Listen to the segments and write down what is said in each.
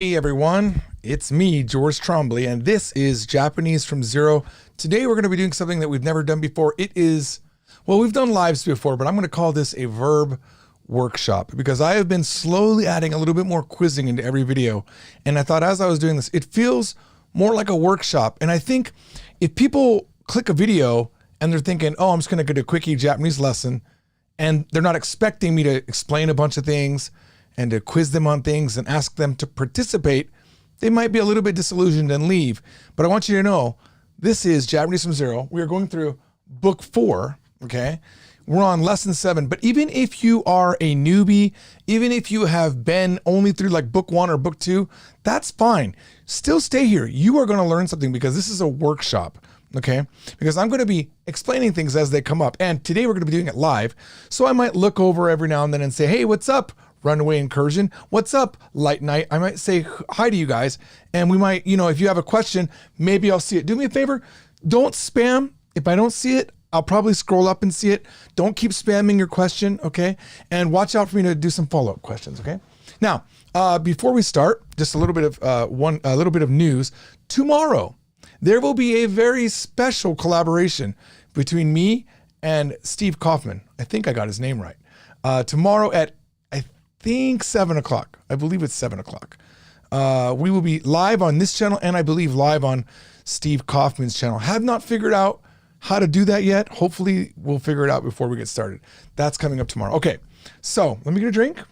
Hey everyone, it's me, George Trombley, and this is Japanese from Zero. Today we're going to be doing something that we've never done before. We've done lives before, but I'm going to call this a verb workshop because I have been slowly adding a little bit more quizzing into every video. And I thought as I was doing this, it feels more like a workshop. And I think if people click a video and they're thinking, oh, I'm just going to get a quickie Japanese lesson, and they're not expecting me to explain a bunch of things and to quiz them on things and ask them to participate, they might be a little bit disillusioned and leave. But I want you to know, this is Japanese from Zero. We are going through book 4, okay? We're on lesson 7, but even if you are a newbie, even if you have been only through like book 1 or book 2, that's fine. Still stay here. You are gonna learn something because this is a workshop, okay? Because I'm gonna be explaining things as they come up. And today we're gonna be doing it live. So I might look over every now and then and say, hey, what's up? Runaway Incursion. What's up, Light Night? I might say hi to you guys. And we might, if you have a question, maybe I'll see it. Do me a favor. Don't spam. If I don't see it, I'll probably scroll up and see it. Don't keep spamming your question, okay? And watch out for me to do some follow-up questions, okay? Now, before we start, just a little bit of news. Tomorrow, there will be a very special collaboration between me and Steve Kaufmann. I think I got his name right. Tomorrow at I think 7 o'clock. I believe it's 7 o'clock. We will be live on this channel and I believe live on Steve Kaufmann's channel. Have not figured out how to do that yet. Hopefully we'll figure it out before we get started. That's coming up tomorrow. Okay, so let me get a drink.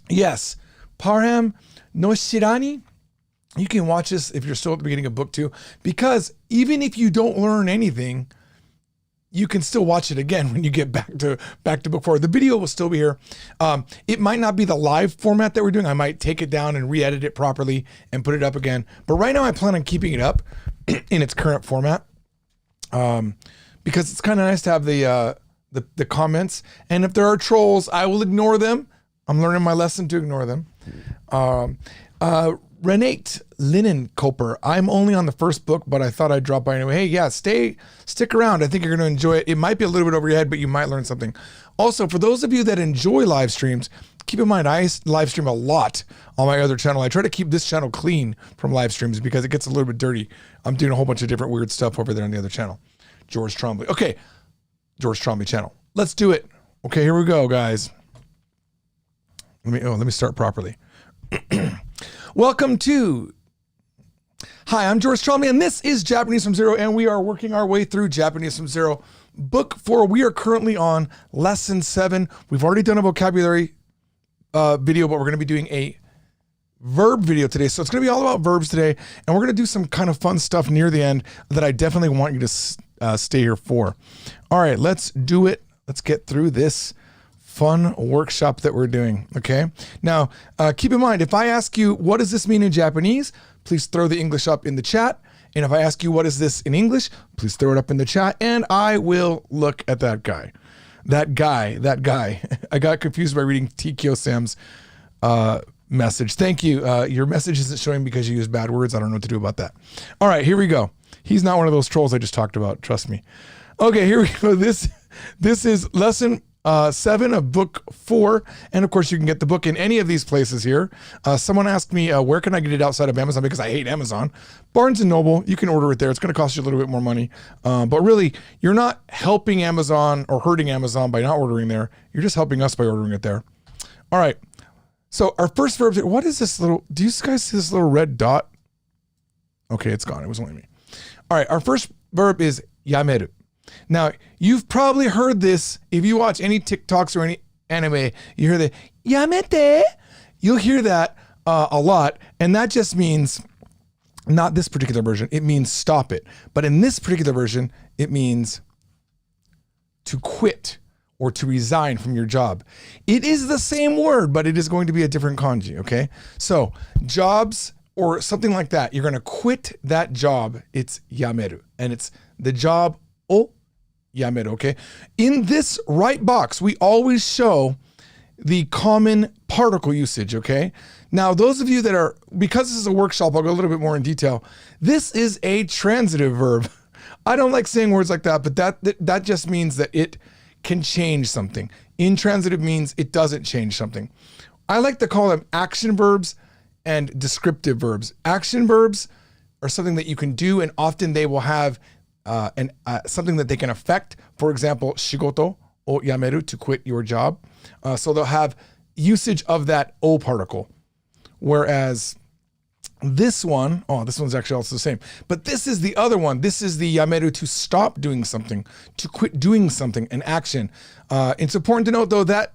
Yes, Parham no Shirani. You can watch this if you're still at the beginning of book 2, because even if you don't learn anything, you can still watch it again when you get back to book 4. The video will still be here. It might not be the live format that we're doing. I might take it down and re-edit it properly and put it up again. But right now I plan on keeping it up in its current format because it's kind of nice to have the comments. And if there are trolls, I will ignore them. I'm learning my lesson to ignore them. Renate Linenkoper. I'm only on the first book, but I thought I'd drop by anyway. Hey, yeah, stick around. I think you're going to enjoy it. It might be a little bit over your head, but you might learn something. Also, for those of you that enjoy live streams, keep in mind, I live stream a lot on my other channel. I try to keep this channel clean from live streams because it gets a little bit dirty. I'm doing a whole bunch of different weird stuff over there on the other channel. George Trombley. Okay, George Trombley channel. Let's do it. Okay, here we go, guys. Let me start properly. Welcome to, hi, I'm George Trombley, and this is Japanese from Zero, and we are working our way through Japanese from Zero, book 4. We are currently on lesson 7. We've already done a vocabulary video, but we're going to be doing a verb video today. So it's going to be all about verbs today, and we're going to do some kind of fun stuff near the end that I definitely want you to stay here for. All right, let's do it. Let's get through this fun workshop that we're doing, okay? Now, keep in mind, if I ask you, what does this mean in Japanese? Please throw the English up in the chat. And if I ask you, what is this in English? Please throw it up in the chat, and I will look at that guy. That guy. I got confused by reading TKO Sam's message. Thank you. Your message isn't showing because you used bad words. I don't know what to do about that. All right, here we go. He's not one of those trolls I just talked about, trust me. Okay, here we go. This is lesson 7 of book 4, and of course you can get the book in any of these places here. Someone asked me where can I get it outside of Amazon, because I hate Amazon. Barnes & Noble, you can order it there. It's going to cost you a little bit more money, but really you're not helping Amazon or hurting Amazon by not ordering there. You're just helping us by ordering it there. All right, so our first verb, what is this little, do you guys see this little red dot? Okay, it's gone. It was only me. All right, our first verb is yameru. Now, you've probably heard this if you watch any TikToks or any anime. You hear the yamete. You'll hear that a lot, and that just means, not this particular version, it means stop it. But in this particular version, it means to quit or to resign from your job. It is the same word, but it is going to be a different kanji, okay? So, jobs or something like that, you're going to quit that job, it's yameru, and it's the job o yameru, okay? In this right box, we always show the common particle usage, okay? Now, those of you that are, because this is a workshop, I'll go a little bit more in detail. This is a transitive verb. I don't like saying words like that, but that just means that it can change something. Intransitive means it doesn't change something. I like to call them action verbs and descriptive verbs. Action verbs are something that you can do, and often they will have something that they can affect. For example, 仕事を辞める, to quit your job. So they'll have usage of that o particle. Whereas this one's actually also the same. But this is the other one. This is the 辞める, to stop doing something, to quit doing something, an action. It's important to note, though, that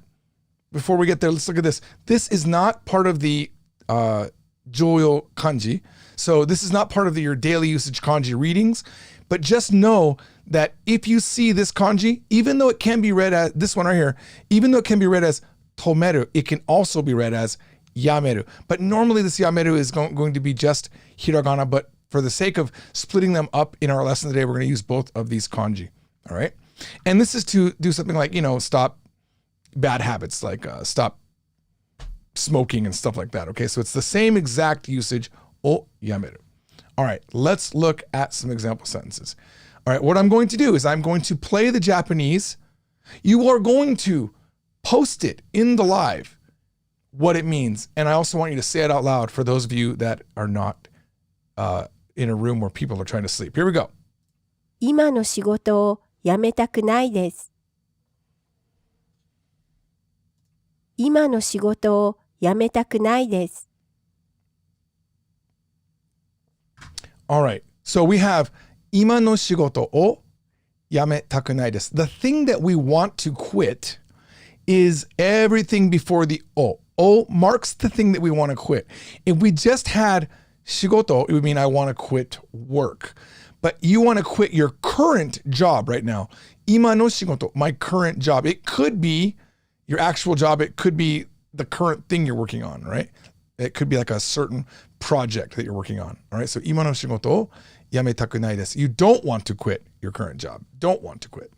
before we get there, let's look at this. This is not part of the Joyo kanji. So this is not part of your daily usage kanji readings. But just know that if you see this kanji, even though it can be read as, this one right here, even though it can be read as tomeru, it can also be read as yameru. But normally this yameru is going to be just hiragana, but for the sake of splitting them up in our lesson today, we're going to use both of these kanji, all right? And this is to do something like, stop bad habits, like stop smoking and stuff like that, okay? So it's the same exact usage, o yameru. All right, let's look at some example sentences. All right, what I'm going to do is I'm going to play the Japanese. You are going to post it in the live, what it means. And I also want you to say it out loud for those of you that are not in a room where people are trying to sleep. Here we go. 今の仕事を辞めたくないです。今の仕事を辞めたくないです。All right, so we have 今の仕事を辞めたくないです. The thing that we want to quit is everything before the o. O marks the thing that we want to quit. If we just had 仕事, it would mean I want to quit work. But you want to quit your current job right now. 今の仕事, my current job. It could be your actual job. It could be the current thing you're working on, right? It could be like a certain project that you're working on. All right. So 今の仕事を辞めたくないです. You don't want to quit your current job. Don't want to quit.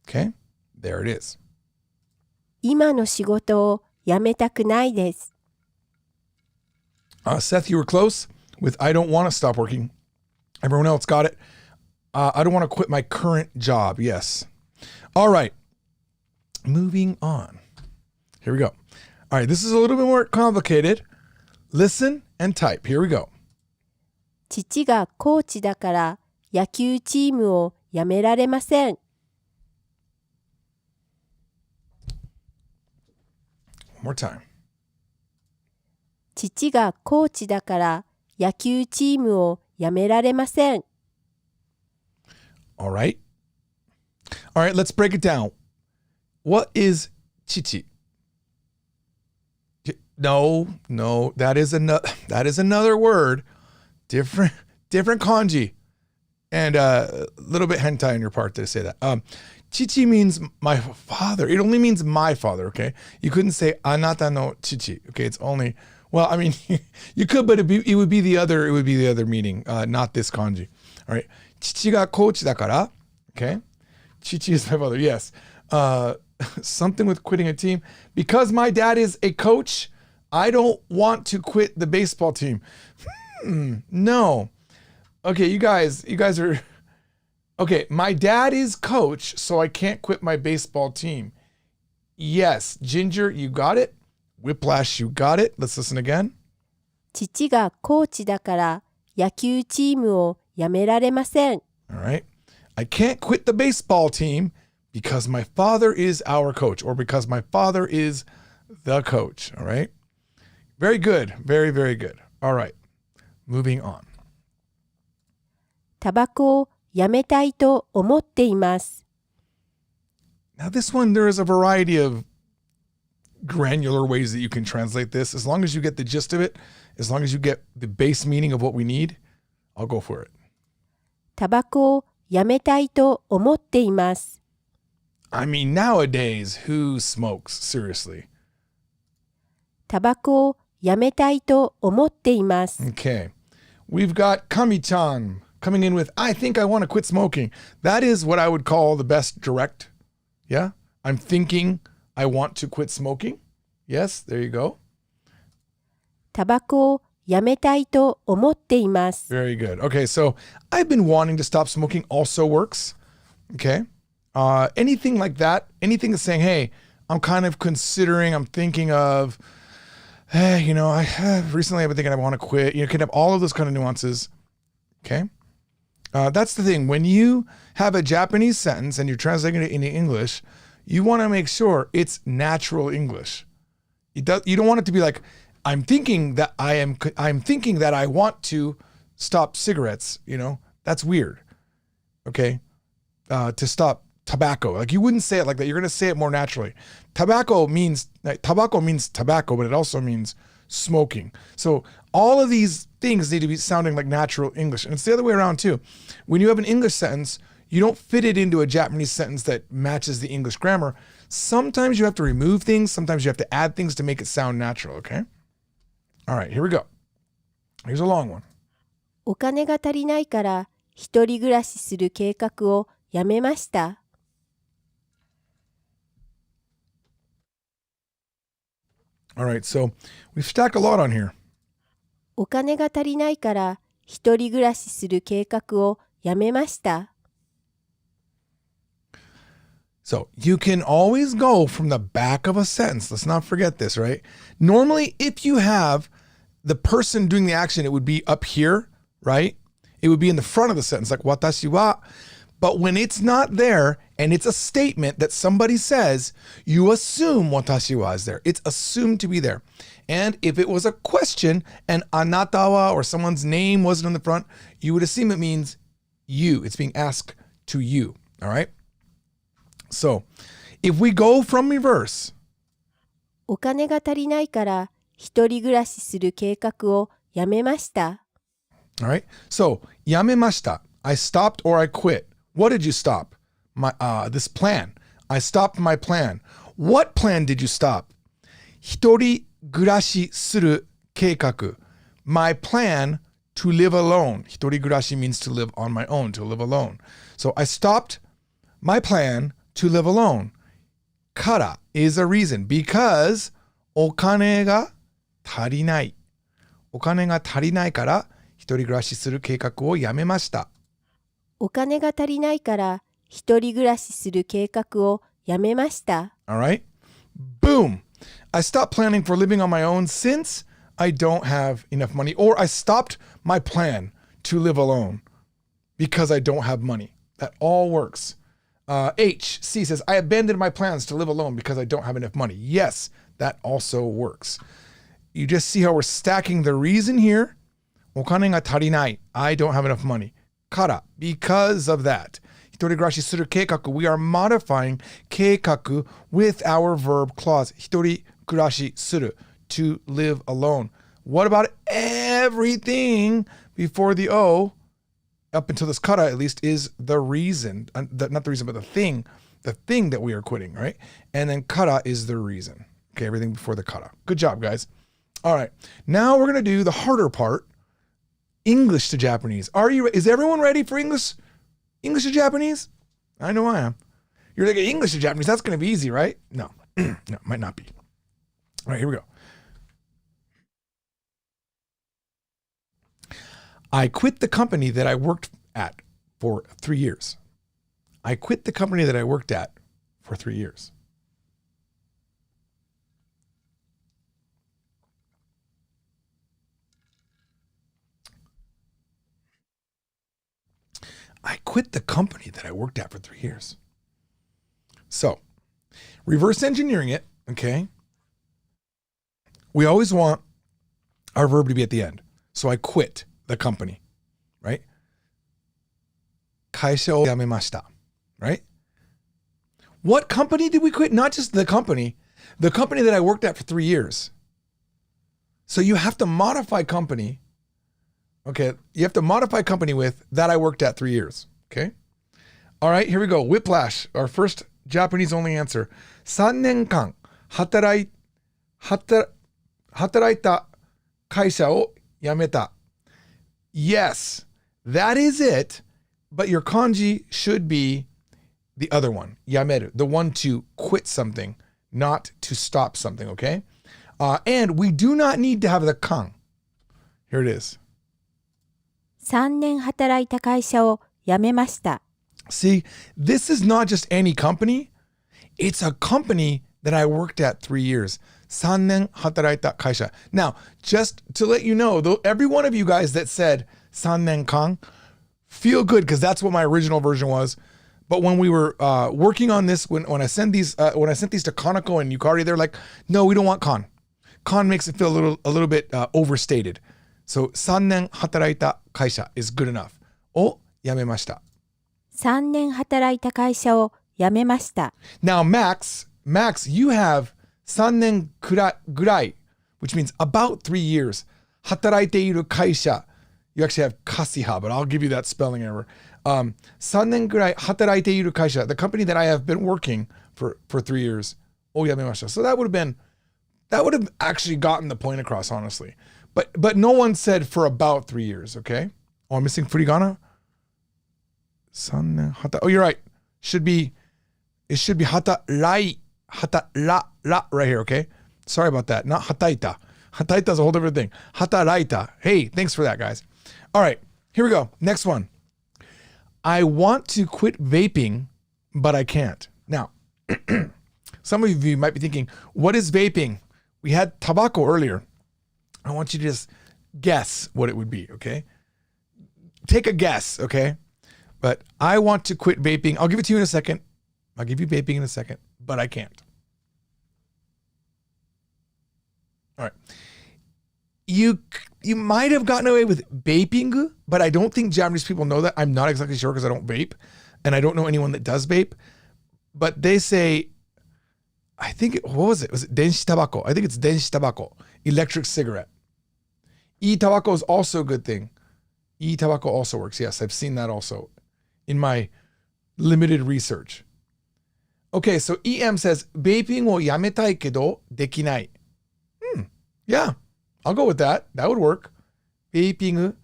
Okay. There it is. 今の仕事を辞めたくないです。Seth, you were close with I don't want to stop working. Everyone else got it. I don't want to quit my current job. Yes. All right. Moving on. Here we go. All right. This is a little bit more complicated. Listen and type. Here we go. 父がコーチだから野球チームを辞められません。One more time. 父がコーチだから野球チームを辞められません。All right. All right, let's break it down. What is chichi? No, that is another word. Different kanji. And a little bit hentai on your part to say that. Chichi means my father. It only means my father, okay? You couldn't say anata no chichi. Okay, it's only, well, I mean, you could, but it would be the other meaning, not this kanji. All right. Chichi ga coach dakara. Okay. Chichi is my father. Yes. Something with quitting a team. Because my dad is a coach, I don't want to quit the baseball team. No. Okay, you guys are... Okay, my dad is coach, so I can't quit my baseball team. Yes, Ginger, you got it. Whiplash, you got it. Let's listen again. 父がコーチだから野球チームを辞められません。All right. I can't quit the baseball team because my father is our coach, or because my father is the coach. All right. Very good. Very, very good. All right. Moving on. タバコをやめたいと思っています。Now this one, there is a variety of granular ways that you can translate this. As long as you get the gist of it, as long as you get the base meaning of what we need, I'll go for it. タバコをやめたいと思っています。I mean, nowadays, who smokes? Seriously. タバコをやめたいと思っています。Okay. We've got Kami-chan coming in with, I think I want to quit smoking. That is what I would call the best direct. Yeah? I'm thinking I want to quit smoking. Yes, there you go. タバコをやめたいと思っています。 Very good. Okay, so I've been wanting to stop smoking also works. Okay? Anything like that, anything that's saying, hey, I'm kind of considering, I'm thinking of, hey, recently I've been thinking I want to quit. You can have all of those kind of nuances. Okay. That's the thing. When you have a Japanese sentence and you're translating it into English, you want to make sure it's natural English. You don't want it to be like, I'm thinking that I want to stop cigarettes. That's weird. Okay. To stop tobacco. Like you wouldn't say it like that. You're going to say it more naturally. Tobacco means tobacco, but it also means smoking. So all of these things need to be sounding like natural English. And it's the other way around too. When you have an English sentence, you don't fit it into a Japanese sentence that matches the English grammar. Sometimes you have to remove things. Sometimes you have to add things to make it sound natural, okay? All right, here we go. Here's a long one. お金が足りないから一人暮らしする計画をやめました。All right, so we've stacked a lot on here. お金が足りないから一人暮らしする計画をやめました。So you can always go from the back of a sentence. Let's not forget this, right? Normally, if you have the person doing the action, it would be up here, right? It would be in the front of the sentence, like watashi wa. But when it's not there and it's a statement that somebody says, you assume watashi wa is there. It's assumed to be there. And if it was a question and anata wa or someone's name wasn't in the front, you would assume it means you. It's being asked to you, all right? So, if we go from reverse, お金が足りないから一人暮らしする計画をやめました。all right? So, やめました. I stopped or I quit. What did you stop? This plan. I stopped my plan. What plan did you stop? 一人暮らしする計画. My plan to live alone. 一人暮らし means to live on my own, to live alone. So, I stopped my plan to live alone. から is a reason because お金が足りない。お金が足りないから一人暮らしする計画をやめました。お金が足りないから一人暮らしする計画をやめました。All right? Boom! I stopped planning for living on my own since I don't have enough money. Or I stopped my plan to live alone because I don't have money. That all works. C says, I abandoned my plans to live alone because I don't have enough money. Yes, that also works. You just see how we're stacking the reason here. お金が足りない. I don't have enough money. から because of that. 一人暮らしする計画. We are modifying 計画 with our verb clause. 一人暮らしする to live alone. What about everything before the O? Up until this kara at least is the reason, not the reason, but the thing that we are quitting, right? And then kara is the reason. Okay, everything before the kara. Good job, guys. All right, now we're gonna do the harder part, English to Japanese. Is everyone ready for English to Japanese? I know I am. You're thinking English to Japanese, that's gonna be easy, right? No, no, it might not be. All right, here we go. I quit the company that I worked at for 3 years. I quit the company that I worked at for 3 years. I quit the company that I worked at for 3 years. So, reverse engineering it, okay? We always want our verb to be at the end. So I quit the company, right? 会社を辞めました, right? What company did we quit? Not just the company that I worked at for 3 years. So you have to modify company. Okay, you have to modify company with that I worked at 3 years, okay? All right, here we go. Whiplash, our first Japanese only answer. 3年間働いた会社を辞めた. Yes, that is it, but your kanji should be the other one, yameru, the one to quit something, not to stop something, okay? And we do not need to have the kan. Here it is. 3年働いた会社を辞めました。See, this is not just any company. It's a company that I worked at 3 years. 3年働いた会社. Now, just to let you know, though, every one of you guys that said 3年間, feel good because that's what my original version was. But when we were working on this, when I sent these to Kanako and Yukari, they're like, no, we don't want kan. Kan makes it feel a little bit overstated. So 3年働いた会社 is good enough. を辞めました. 3年働いた会社を辞めました。Now, Max, you have 3年ぐらい, which means about 3 years. 働いている会社. You actually have kasiha, but I'll give you that spelling error. 3年ぐらい働いている会社, the company that I have been working for 3 years. を辞めました. So that would have actually gotten the point across, honestly. But no one said for about 3 years, okay? Oh, I'm missing furigana? 3年Oh, you're right. It should be hatarai, ra right here, okay? Sorry about that. Not hataita. Hataita is a whole different thing. Hataraita. Hey, thanks for that, guys. All right, here we go. Next one. I want to quit vaping, but I can't. Now, some of you might be thinking, what is vaping? We had tobacco earlier. I want you to just guess what it would be, okay? Take a guess, okay? But I want to quit vaping. I'll give it to you in a second. I'll give you vaping in a second, but I can't. All right. You might have gotten away with vaping, but I don't think Japanese people know that. I'm not exactly sure because I don't vape, and I don't know anyone that does vape. But they say, I think, what was it? Was it denshi tabako? I think it's denshi tabako, electric cigarette. E-tobacco is also a good thing. E-tobacco also works. Yes, I've seen that also in my limited research. Okay, so EM says, vaping wo yametai kedo dekinai. Yeah, I'll go with that. That would work. Vaping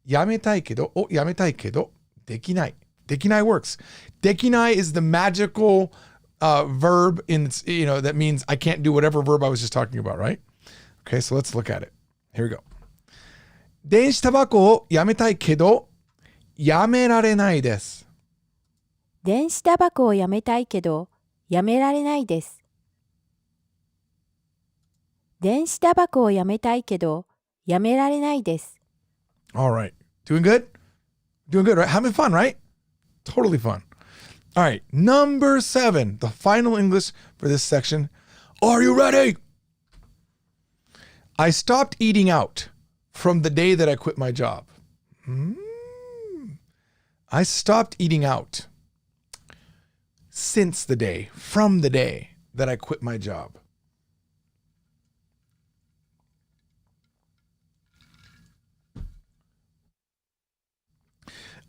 yametai kedo dekinai. Dekinai works. Dekinai is the magical verb that means I can't do whatever verb I was just talking about, right? Okay, so let's look at it. Here we go. 電子タバコをやめたいけど、やめられないです。電子タバコをやめたいけど、やめられないです。電子タバコをやめたいけど、やめられないです。All right. Doing good? Doing good, right? Having fun, right? Totally fun. All right. Number 7, the final English for this section. Are you ready? I stopped eating out from the day that I quit my job. I stopped eating out from the day that I quit my job.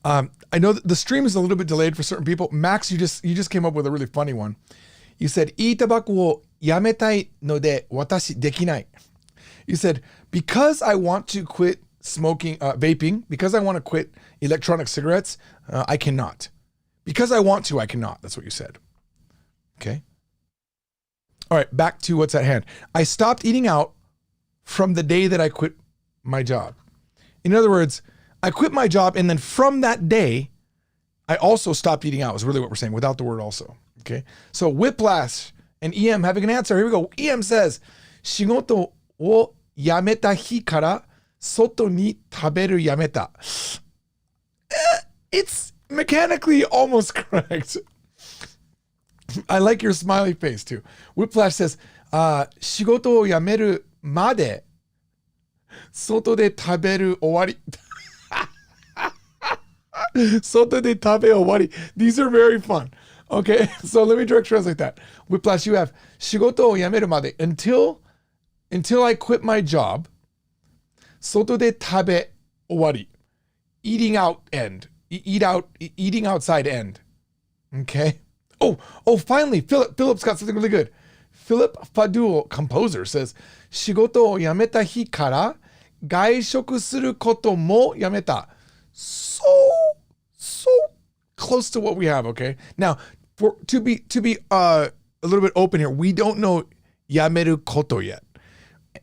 I know that the stream is a little bit delayed for certain people. Max, you just came up with a really funny one. You said, いいタバコをやめたいので私できない. You said, because I want to quit smoking, vaping, because I want to quit electronic cigarettes, I cannot. Because I want to, I cannot. That's what you said. Okay. All right, back to what's at hand. I stopped eating out from the day that I quit my job. In other words, I quit my job, and then from that day, I also stopped eating out, is really what we're saying, without the word also. Okay. So Whiplash and EM having an answer. Here we go. EM says, 仕事を辞めた日から外に食べるやめた. It's mechanically almost correct. I like your smiley face too. Whiplash says, 仕事を辞めるまで外で食べる終わり. 外で食べ終わり. These are very fun. Okay, so let me direct translate that. Whiplash, you have 仕事を辞めるまで until I quit my job. 外で食べ終わり. Eating out end. Eating outside end. Okay. Oh, finally, Philip's got something really good. Philip Fadul, composer, says, 仕事を辞めた日から外食することもやめた. So close to what we have, okay? Now, to be a little bit open here, we don't know yameru koto yet.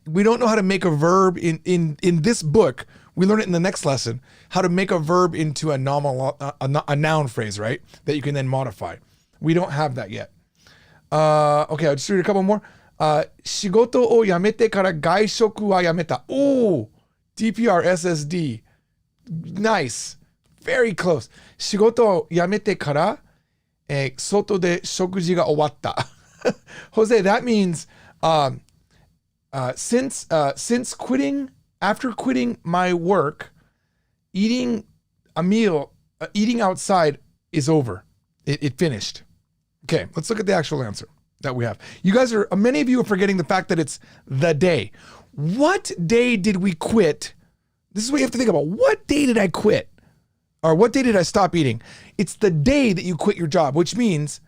We don't know how to make a verb in this book. We learn it in the next lesson, how to make a verb into a noun phrase, right? That you can then modify. We don't have that yet. Okay, I'll just read a couple more. 仕事を辞めてから外食はやめた。Oh, DPR SSD. Nice. Very close. 仕事を辞めてから、外で食事が終わった。Jose, that means since after quitting my work, eating a meal, eating outside is over. It finished. Okay, let's look at the actual answer that we have. You guys many of you are forgetting the fact that it's the day. What day did we quit? This is what you have to think about. What day did I quit? Or what day did I stop eating? It's the day that you quit your job, which means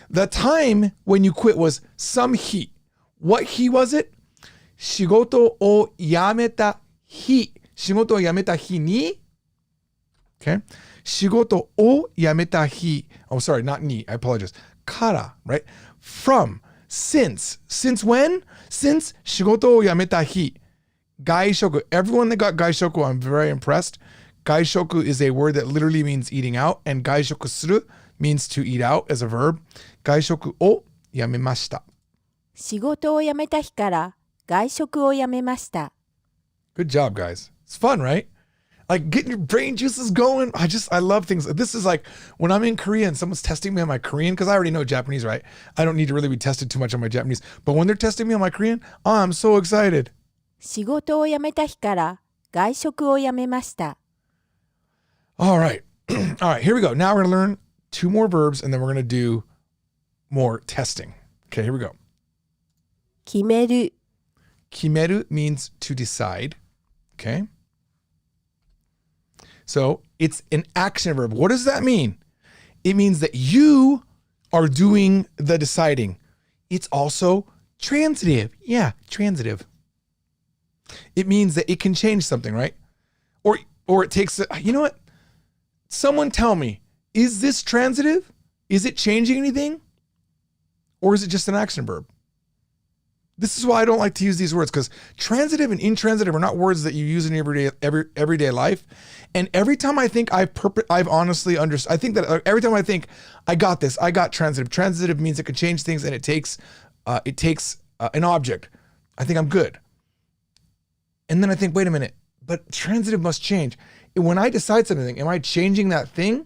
the time when you quit was some he. What he was it? 仕事を辞めた日。仕事を辞めた日に Okay? 仕事を辞めた日. Oh, sorry, not ni. I apologize. Kara, right? From, since. Since when? Since 仕事を辞めた日. 外食. Everyone that got 外食, I'm very impressed. 外食 is a word that literally means eating out, and 外食する means to eat out as a verb. 外食を辞めました。仕事を辞めた日から外食をやめました。Good job, guys. It's fun, right? Like getting your brain juices going. I love things. This is like when I'm in Korea and someone's testing me on my Korean, because I already know Japanese, right? I don't need to really be tested too much on my Japanese. But when they're testing me on my Korean, I'm so excited. 仕事を辞めた日から外食をやめました。All right. All right, here we go. Now we're going to learn 2 more verbs, and then we're going to do more testing. Okay, here we go. 決める。決める means to decide. Okay. So it's an action verb. What does that mean? It means that you are doing the deciding. It's also transitive. Yeah, transitive. It means that it can change something, right? Or it takes, you know what? Someone tell me, is this transitive? Is it changing anything? Or is it just an action verb? This is why I don't like to use these words, because transitive and intransitive are not words that you use in everyday life. And every time I think I've honestly understood, I think that every time I think I got this, I got transitive. Transitive means it can change things, and it takes an object. I think I'm good. And then I think, wait a minute, but transitive must change. When I decide something, am I changing that thing?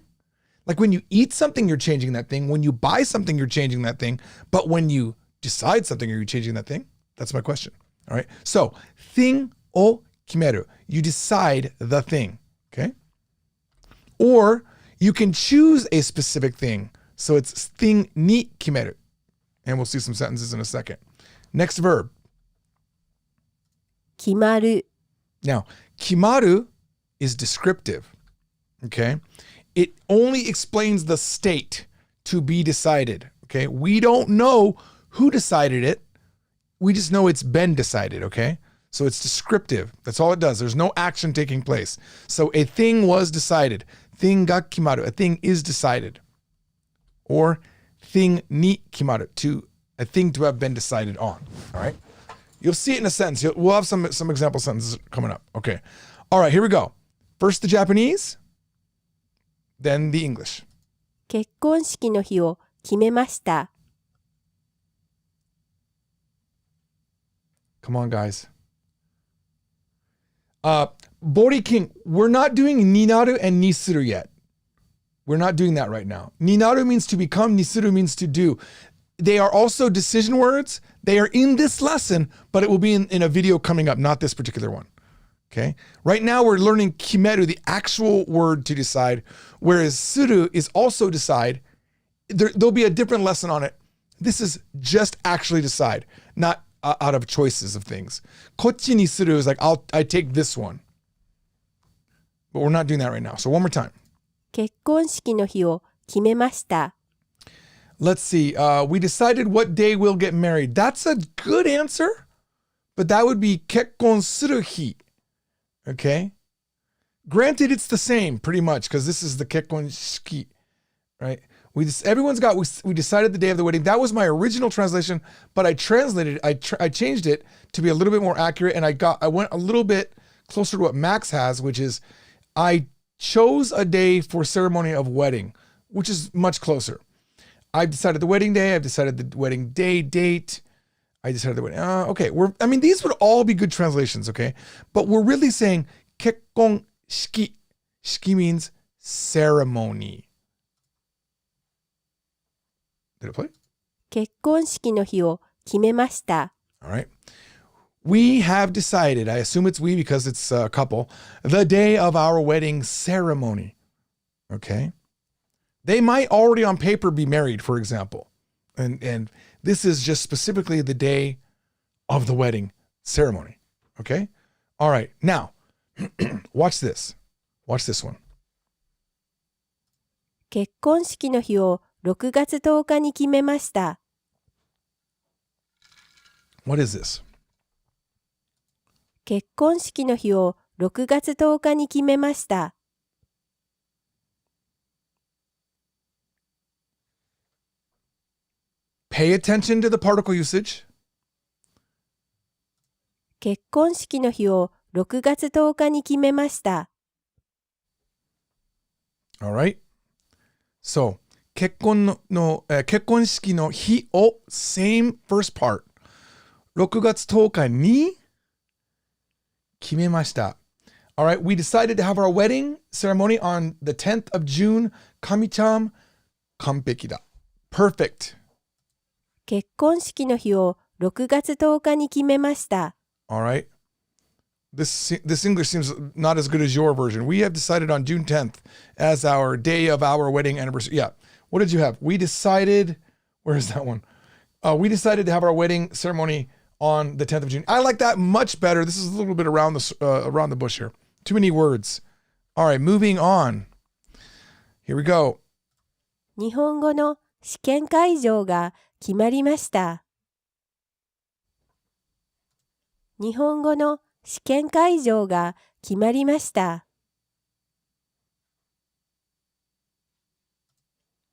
Like when you eat something, you're changing that thing. When you buy something, you're changing that thing. But when you decide something, are you changing that thing? That's my question. All right. So, thing o kimeru. You decide the thing. Okay. Or you can choose a specific thing. So it's thing ni kimeru. And we'll see some sentences in a second. Next verb. 決まる。 Now, kimaru is descriptive. Okay. It only explains the state, to be decided. Okay. We don't know who decided it. We just know it's been decided, okay? So it's descriptive. That's all it does. There's no action taking place. So a thing was decided. Thing ga kimaru. A thing is decided. Or thing ni kimaru. A thing to have been decided on. All right? You'll see it in a sentence. We'll have some example sentences coming up. Okay. All right, here we go. First the Japanese, then the English. 結婚式の日を決めました。Come on, guys. Bori King, we're not doing ninaru and nisuru yet. We're not doing that right now. Ninaru means to become, nisuru means to do. They are also decision words. They are in this lesson, but it will be in a video coming up, not this particular one. Okay? Right now we're learning kimeru, the actual word to decide, whereas suru is also decide. There'll be a different lesson on it. This is just actually decide, not out of choices of things. Kochi ni suru is like, I take this one. But we're not doing that right now. So one more time. 結婚式の日を決めました。 Let's see. We decided what day we'll get married. That's a good answer, but that would be kekkon suru hi. Okay? Granted, it's the same pretty much, because this is the kekkon shiki, right? We decided the day of the wedding. That was my original translation, but I translated it. I changed it to be a little bit more accurate, and I went a little bit closer to what Max has, which is I chose a day for ceremony of wedding, which is much closer. I've decided the wedding day. I've decided the wedding day, date. I decided the wedding. Okay, I mean, these would all be good translations, okay? But we're really saying 結婚式. Shiki means ceremony. Did it play? 結婚式の日を決めました。All right. We have decided, I assume it's we because it's a couple, the day of our wedding ceremony. Okay. They might already on paper be married, for example. And this is just specifically the day of the wedding ceremony. Okay. All right. Now, watch this. Watch this one. 結婚式の日を6月10日に決めました。What is this? 結婚式の日を6月10日に決めました。Pay attention to the particle usage. 結婚式の日を6月10日に決めました。All right. So, 結婚式の日を same first part. 6月10日に決めました。All right, we decided to have our wedding ceremony on the 10th of June. Kami-chan, 完璧だ. Perfect. 結婚式の日を6月10日に決めました。All right. This English seems not as good as your version. We have decided on June 10th as our day of our wedding anniversary. Yeah. What did you have? We decided, where is that one? We decided to have our wedding ceremony on the 10th of June. I like that much better. This is a little bit around the bush here. Too many words. All right, moving on. Here we go. 日本語の試験会場が決まりました。日本語の試験会場が決まりました。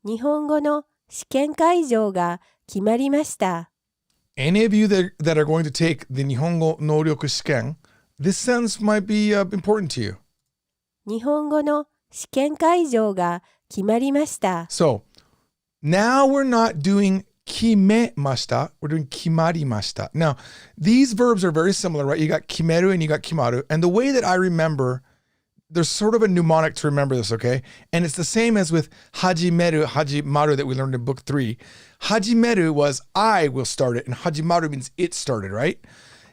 日本語の試験会場が決まりました。Any of you that are going to take the 日本語能力試験, this sentence might be important to you. 日本語の試験会場が決まりました。So, now we're not doing 決めました. We're doing 決まりました. Now, these verbs are very similar, right? You got 決める and you got 決まる. And the way that I remember, there's sort of a mnemonic to remember this, okay? And it's the same as with 始める, 始まる that we learned in book 3. 始める was I will start it, and 始まる means it started, right?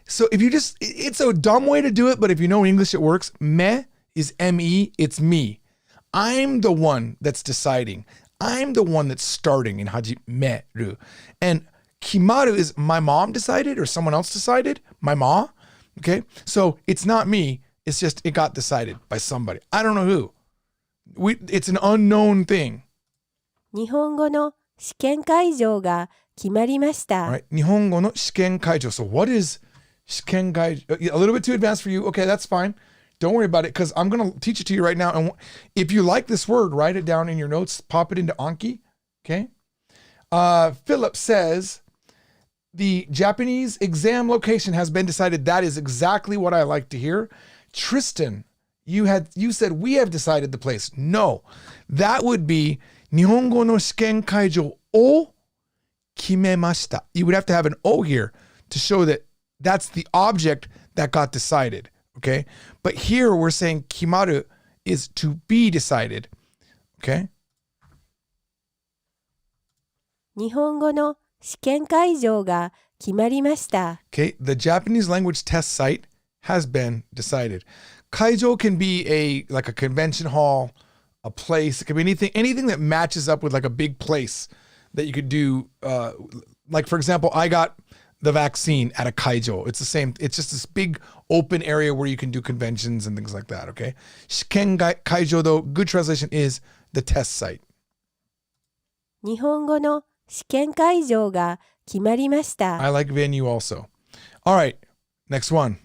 So if you just, it's a dumb way to do it, but if you know English, it works. Me is me, it's me. I'm the one that's deciding. I'm the one that's starting in 始める. And 決まる is my mom decided or someone else decided, my mom, okay? So it's not me. It's just it got decided by somebody. I don't know who. It's an unknown thing. 日本語の試験会場が決まりました。Right. 日本語の試験会場. So what is 試験会場? A little bit too advanced for you. Okay, that's fine. Don't worry about it because I'm going to teach it to you right now. And if you like this word, write it down in your notes. Pop it into Anki. Okay. Philip says the Japanese exam location has been decided. That is exactly what I like to hear. Tristan, you said we have decided the place. No, that would be 日本語の試験会場を決めました. You would have to have an O here to show that that's the object that got decided. Okay, but here we're saying 決まる is to be decided. Okay. 日本語の試験会場が決まりました。Okay, the Japanese language test site has been decided. 会場 can be like a convention hall, a place. It can be anything that matches up with like a big place that you could do. Like for example, I got the vaccine at a kaijo. It's the same. It's just this big open area where you can do conventions and things like that. Okay. 試験kaijo though, good translation is the test site. 日本語の試験会場が決まりました。I like venue also. All right. Next one.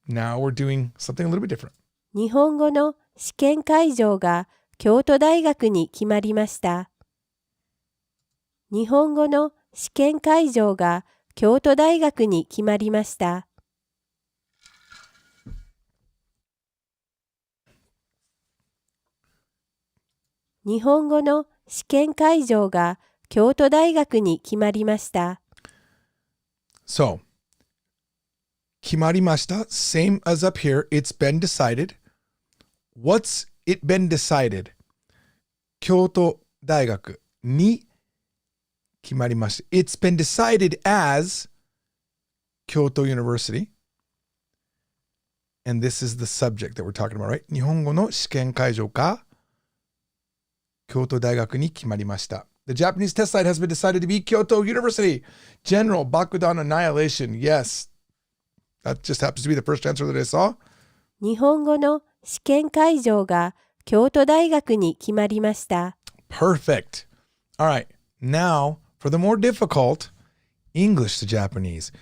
Now we're doing something a little bit different. 日本語の試験会場が京都大学に決まりました。日本語の試験会場が京都大学に決まりました。日本語の試験会場が京都大学に決まりました。So, 決まりました same as up here. It's been decided. What's it been decided? 京都大学に決まりました。It's been decided as Kyoto University. And this is the subject that we're talking about, right? 日本語の試験会場が京都大学に決まりました。The Japanese test site has been decided to be Kyoto University. General Bakudan Annihilation. Yes. That just happens to be the first answer that I saw. 日本語の試験会場が京都大学に決まりました。Perfect. All right. Now, for the more difficult, English to Japanese.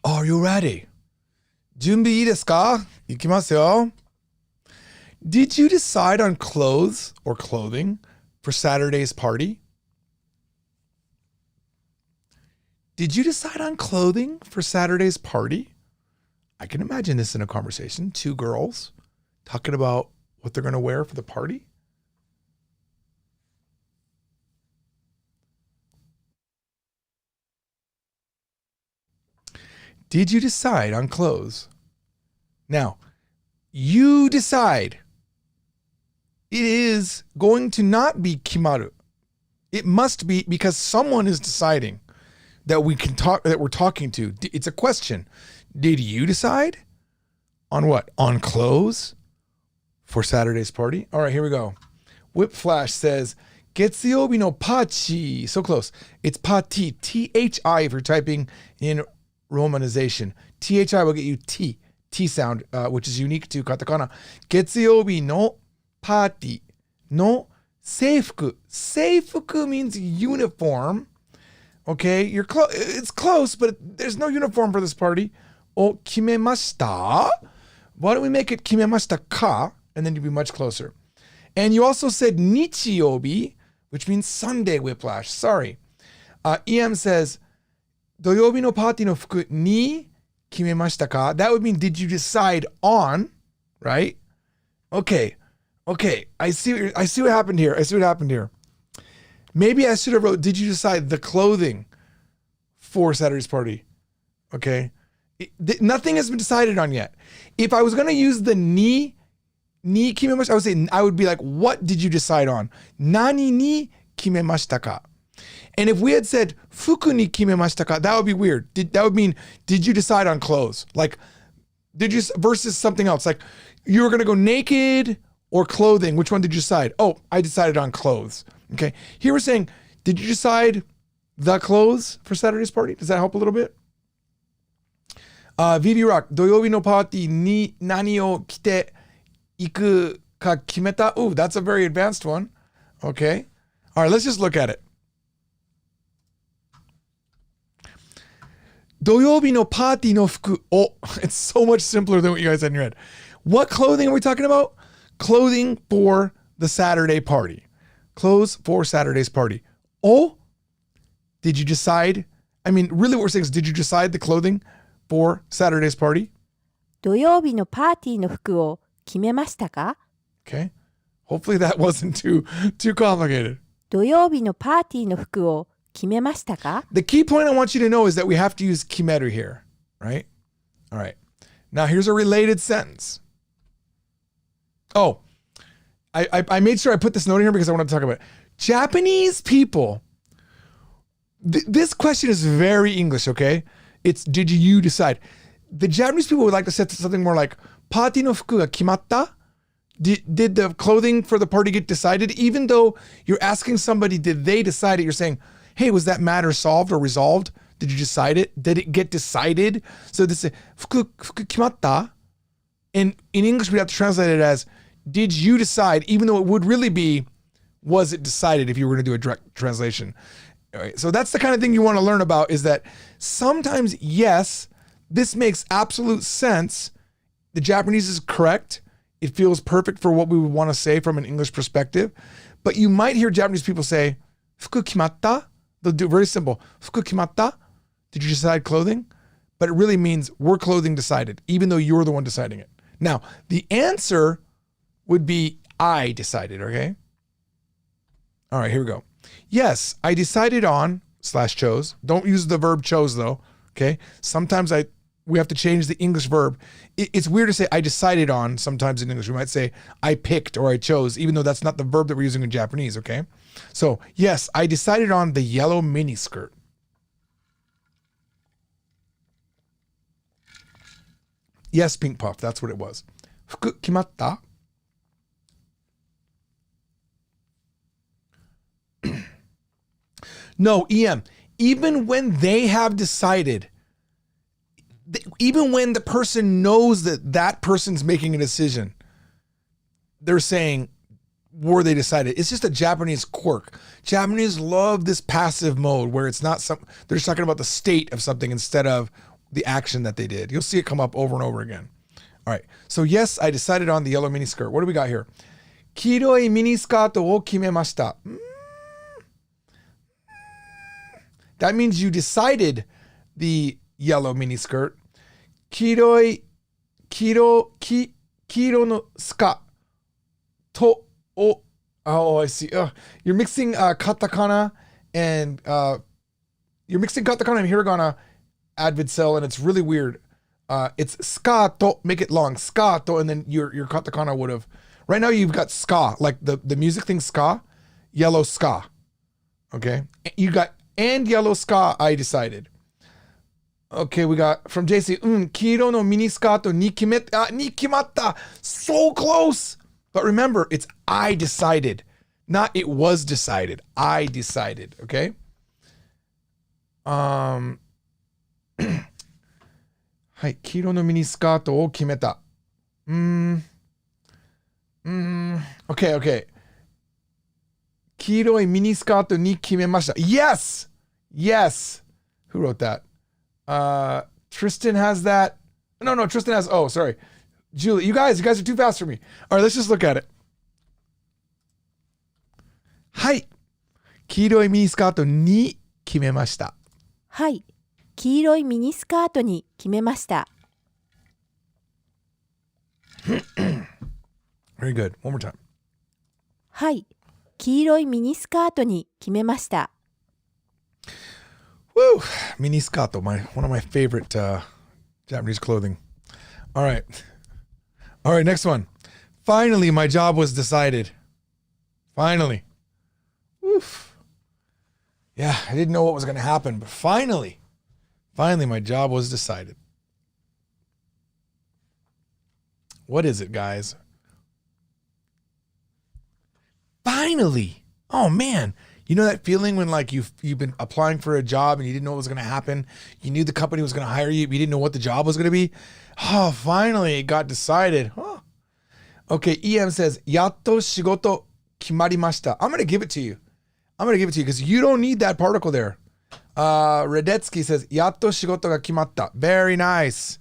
Are you ready? 準備いいですか？いきますよ。Did you decide on clothes or clothing for Saturday's party? Did you decide on clothing for Saturday's party? I can imagine this in a conversation. Two girls talking about what they're going to wear for the party. Did you decide on clothes? Now, you decide. It is going to not be kimaru. It must be because someone is deciding that we can talk, that we're talking to. It's a question. Did you decide on what? On clothes for Saturday's party? All right, here we go. Whipflash says, 月曜日のパーティー. So close. It's party. T-H-I if you're typing in romanization. T-H-I will get you T. T sound, which is unique to katakana. 月曜日のパーティーの制服. 制服 means uniform. Okay, it's close, but there's no uniform for this party. を決めました? Why don't we make it 決めましたか? And then you'll be much closer. And you also said 日曜日, which means Sunday, Whiplash. Sorry. EM says 土曜日のパーティーの服に決めましたか? That would mean did you decide on, right? Okay. I see what happened here. Maybe I should have wrote, did you decide the clothing for Saturday's party? Okay. Nothing has been decided on yet. If I was going to use the ni kimemashita, I would be like, what did you decide on? Nani ni kimemashita ka? And if we had said fuku ni kimemashita ka, that would be weird. That would mean, did you decide on clothes? Like, did you versus something else? Like, you were going to go naked or clothing. Which one did you decide? Oh, I decided on clothes. Okay. Here we're saying, did you decide the clothes for Saturday's party? Does that help a little bit? VV Rock, 土曜日のパーティーに何を着て行くか決めた? Ooh, that's a very advanced one. Okay. All right, let's just look at it. 土曜日のパーティーの服. Oh, it's so much simpler than what you guys had in your head. What clothing are we talking about? Clothing for the Saturday party. Clothes for Saturday's party. Oh, did you decide? I mean, really what we're saying is, did you decide the clothing for Saturday's party? 土曜日のパーティーの服を決めましたか? Okay. Hopefully that wasn't too complicated. 土曜日のパーティーの服を決めましたか? The key point I want you to know is that we have to use kimeru here, right? All right. Now here's a related sentence. Oh, I made sure I put this note in here because I want to talk about it. Japanese people, this question is very English, okay? It's, did you decide? The Japanese people would like to say something more like, パーティーの服が決まった? Did the clothing for the party get decided? Even though you're asking somebody, did they decide it? You're saying, hey, was that matter solved or resolved? Did you decide it? Did it get decided? So this is, 服決まった? In English, we have to translate it as, did you decide? Even though it would really be, was it decided if you were going to do a direct translation? All right, so that's the kind of thing you want to learn about, is that sometimes, yes, this makes absolute sense. The Japanese is correct. It feels perfect for what we would want to say from an English perspective. But you might hear Japanese people say, 服決まった? They'll do very simple. 服決まった? Did you decide clothing? But it really means were clothing decided, even though you're the one deciding it. Now, the answer would be I decided, okay? All right, here we go. Yes, I decided on chose. Don't use the verb chose though. Okay. Sometimes we have to change the English verb. It's weird to say I decided on sometimes in English. We might say I picked or I chose, even though that's not the verb that we're using in Japanese. Okay. So yes, I decided on the yellow miniskirt. Yes, Pink Puff. That's what it was. 服決まった? No, EM. Even when they have decided, even when the person knows that person's making a decision, they're saying, were they decided? It's just a Japanese quirk. Japanese love this passive mode where it's not they're just talking about the state of something instead of the action that they did. You'll see it come up over and over again. All right. So yes, I decided on the yellow miniskirt. What do we got here? 黄色いミニスカートを決めました. That means you decided the yellow miniskirt. 黄色のスカとを Oh, I see. You're mixing katakana and hiragana advid cell, and it's really weird. It's skato, make it long, skato, and then your katakana would have. Right now you've got ska, like the music thing ska, yellow ska. Okay? You got and yellow ska, I decided. Okay, we got from JC, kiro no miniskato ni kimatta. So close. But remember, it's I decided, not it was decided. I decided, okay? はい、黄色のミニスカートを決めた。Okay. 黄色いミニスカートに決めました。Yes! Yes! Who wrote that? Tristan has that. No, Tristan has, oh, sorry. Julie, you guys are too fast for me. All right, let's just look at it. はい。黄色いミニスカートに決めました。はい。黄色いミニスカートに決めました。Very good. One more time. はい。黄色いミニスカートに決めました。Woo! Mini scato, one of my favorite Japanese clothing. All right, next one. Finally, my job was decided. Finally. Oof. Yeah, I didn't know what was going to happen, but finally, my job was decided. What is it, guys? Finally. Oh, man. You know that feeling when like you've been applying for a job and you didn't know what was going to happen? You knew the company was going to hire you, but you didn't know what the job was going to be? Oh, finally, it got decided. Huh. Okay, EM says, やっと仕事決まりました. I'm going to give it to you because you don't need that particle there. Radetsky says, やっと仕事が決まった. Very nice.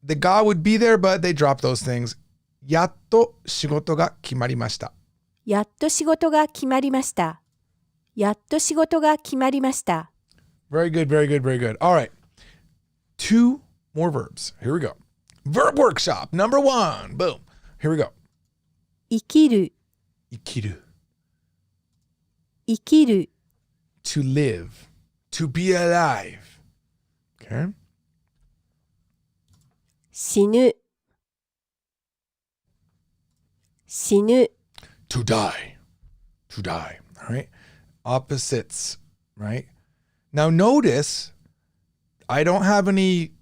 The ga would be there, but they dropped those things. やっと仕事が決まりました. やっと仕事が決まりました。やっと仕事が決まりました。Very good, very good, very good. All right. 2 more verbs. Here we go. Verb workshop number 1. Boom. Here we go. 生きる。生きる。生きる。To live. To be alive. Okay. 死ぬ。死ぬ。To die. To die. All right. Opposites. Right. Now notice I don't have any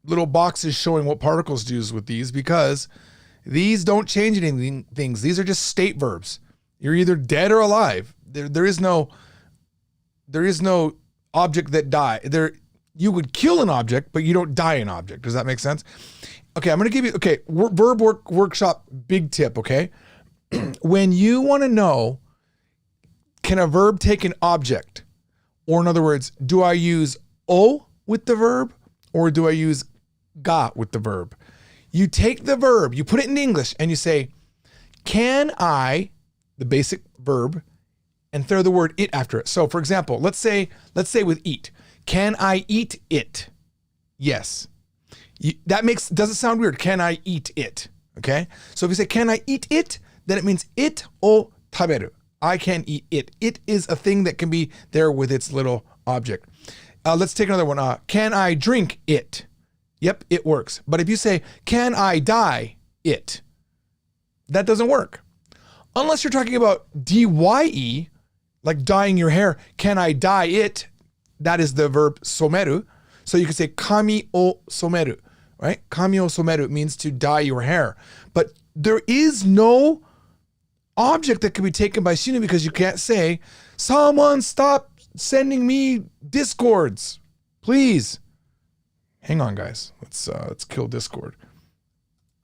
little boxes showing what particles do with these because these don't change anything. These are just state verbs. You're either dead or alive. There is no object that die. You would kill an object, but you don't die an object. Does that make sense? Okay, I'm going to give you, verb workshop, big tip, okay? When you want to know, can a verb take an object? Or in other words, do I use o with the verb or do I use ga with the verb? You take the verb, you put it in English and you say, can I, the basic verb, and throw the word it after it. So for example, let's say with eat, can I eat it? Yes. Doesn't sound weird. Can I eat it? Okay. So if you say, can I eat it? Then it means it o taberu. I can eat it. It is a thing that can be there with its little object. Let's take another one. Can I drink it? Yep, it works. But if you say, can I dye it? That doesn't work. Unless you're talking about dye, like dyeing your hair. Can I dye it? That is the verb someru. So you can say kami o someru, right? Kami o someru means to dye your hair. But there is no object that can be taken by shinu because you can't say, someone stop sending me discords, please. Hang on, guys. Let's kill Discord.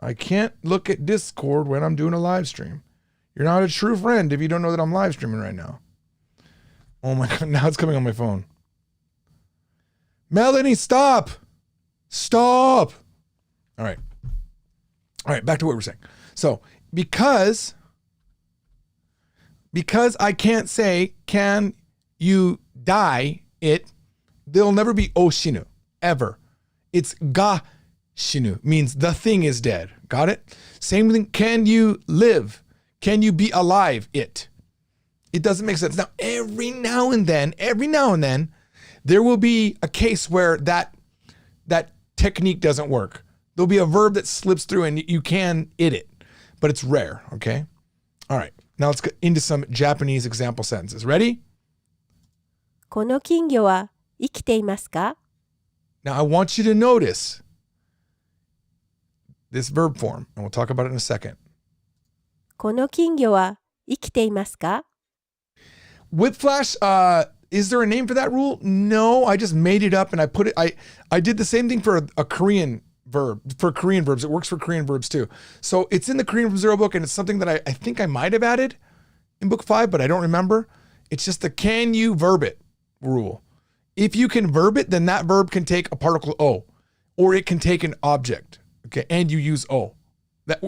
I can't look at Discord when I'm doing a live stream. You're not a true friend if you don't know that I'm live streaming right now. Oh my God, now it's coming on my phone. Melanie, stop. Stop. All right, back to what we're saying. So, because I can't say, can you dye it, there'll never be o shinu, ever. It's ga shinu, means the thing is dead. Got it? Same thing, can you live? Can you be alive? It doesn't make sense. Now, every now and then, there will be a case where that technique doesn't work. There'll be a verb that slips through and you can it, but it's rare, okay? All right, now let's get into some Japanese example sentences. Ready? この金魚は生きていますか? Now, I want you to notice this verb form, and we'll talk about it in a second. この金魚は生きていますか? Whiplash, is there a name for that rule? No, I just made it up and I put it, I did the same thing for a Korean verb, for Korean verbs. It works for Korean verbs too. So it's in the Kanji From Zero book and it's something that I think I might have added in book 5, but I don't remember. It's just the can you verb it rule. If you can verb it, then that verb can take a particle O, or it can take an object, okay, and you use O.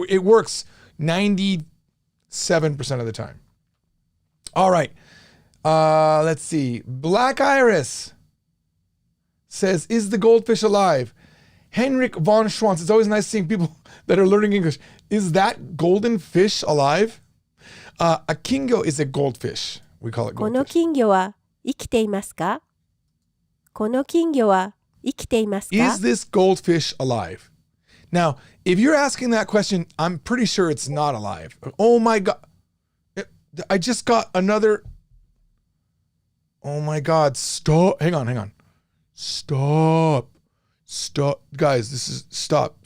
It works 97% of the time. All right, let's see. Black Iris says, is the goldfish alive? Henrik von Schwanz, it's always nice seeing people that are learning English. Is that golden fish alive? A kingo is a goldfish. We call it この goldfish. 金魚は生きていますか? この金魚は生きていますか? Is this goldfish alive? Now, if you're asking that question, I'm pretty sure it's not alive. Oh my God. I just got another. Oh my God. Stop. Hang on. Stop. Guys, this is stop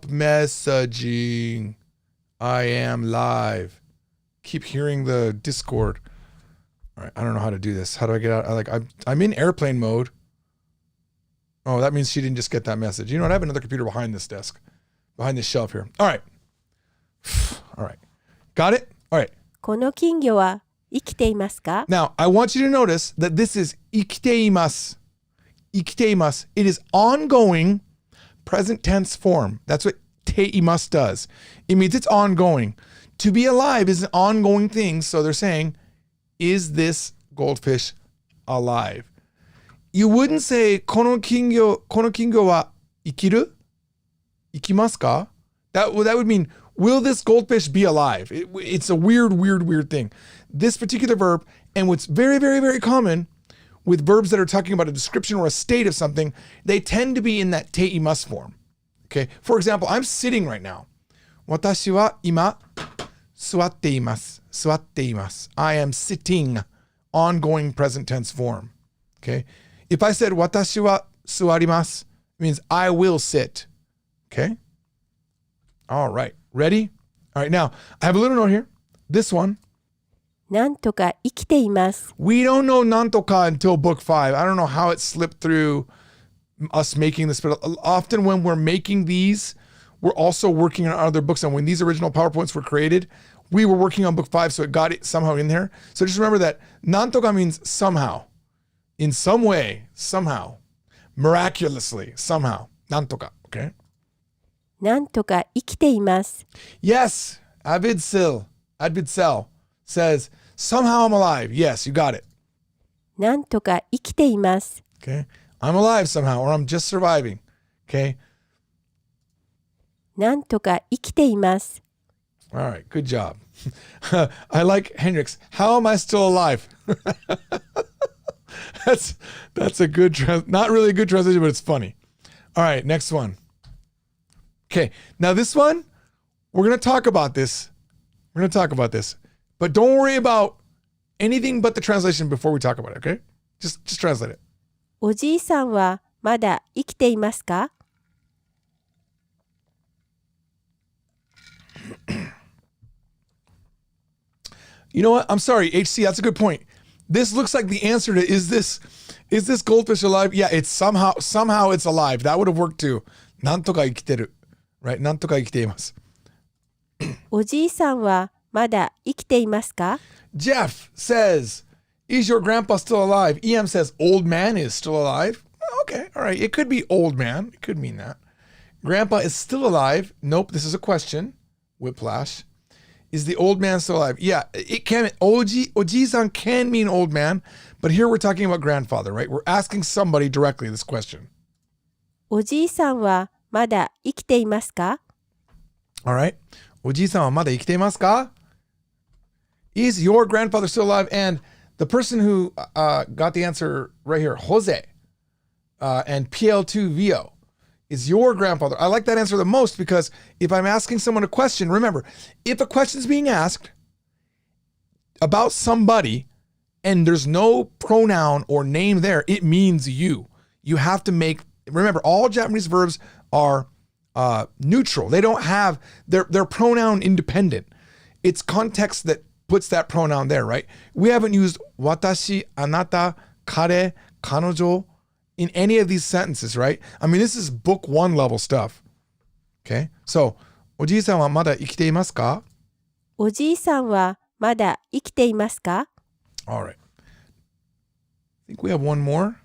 messaging. I am live. Keep hearing the Discord. All right, I don't know how to do this. How do I get out? I'm in airplane mode. Oh, that means she didn't just get that message. You know what? I have another computer behind this desk, behind this shelf here. All right. Got it? All right. この金魚は生きていますか? Now, I want you to notice that this is 生きています. 生きています. It is ongoing present tense form. That's what ています does. It means it's ongoing. To be alive is an ongoing thing. So they're saying, is this goldfish alive? You wouldn't say, この金魚は生きる? 生きますか? That would mean, will this goldfish be alive? It's a weird thing. This particular verb, and what's very, very, very common with verbs that are talking about a description or a state of something, they tend to be in that ています form. Okay. For example, I'm sitting right now. 私は今座っています. 座っています. I am sitting. Ongoing present tense form. Okay. If I said 私は座ります, it means I will sit. Okay. All right. Ready? All right. Now, I have a little note here. This one. なんとか生きています. We don't know なんとか until book 5. I don't know how it slipped through us making this, but often when we're making these, we're also working on other books. And when these original PowerPoints were created, we were working on book 5, so it got it somehow in there. So just remember that なんとか means somehow, in some way, somehow, miraculously, somehow. なんとか, okay? なんとか生きています. Yes, Abid Sel says, somehow I'm alive. Yes, you got it. なんとか生きています. Okay. I'm alive somehow, or I'm just surviving. Okay. なんとか生きています. All right, good job. I like Hendrix. How am I still alive? That's a good, not really a good translation, but it's funny. All right, next one. Okay, now this one, we're going to talk about this. But don't worry about anything but the translation before we talk about it, okay? Just translate it. おじいさんはまだ生きていますか? You know what? I'm sorry, HC, that's a good point. This looks like the answer to is this goldfish alive? Yeah, it's somehow it's alive. That would have worked too. なんとか生きてる. Right? なんとか生きています。おじいさんはまだ生きていますか? Jeff says, is your grandpa still alive? EM says, old man is still alive. Okay, all right. It could be old man. It could mean that. Grandpa is still alive. Nope, this is a question. Whiplash. Is the old man still alive? Yeah, it can. Oji-san can mean old man, but here we're talking about grandfather, right? We're asking somebody directly this question. おじいさんはまだ生きていますか? All right. おじいさんはまだ生きていますか? Is your grandfather still alive? And the person who got the answer right here, Jose, and PL2VO, is your grandfather. I like that answer the most because if I'm asking someone a question, remember, if a question is being asked about somebody and there's no pronoun or name there, it means you. You have to remember, all Japanese verbs are neutral. They don't have, they're pronoun independent. It's context that puts that pronoun there, right? We haven't used watashi, anata, kare, kanojo in any of these sentences, right? I mean, this is book 1 level stuff. Okay? So, おじいさんはまだ生きていますか? おじいさんはまだ生きていますか? All right. I think we have one more.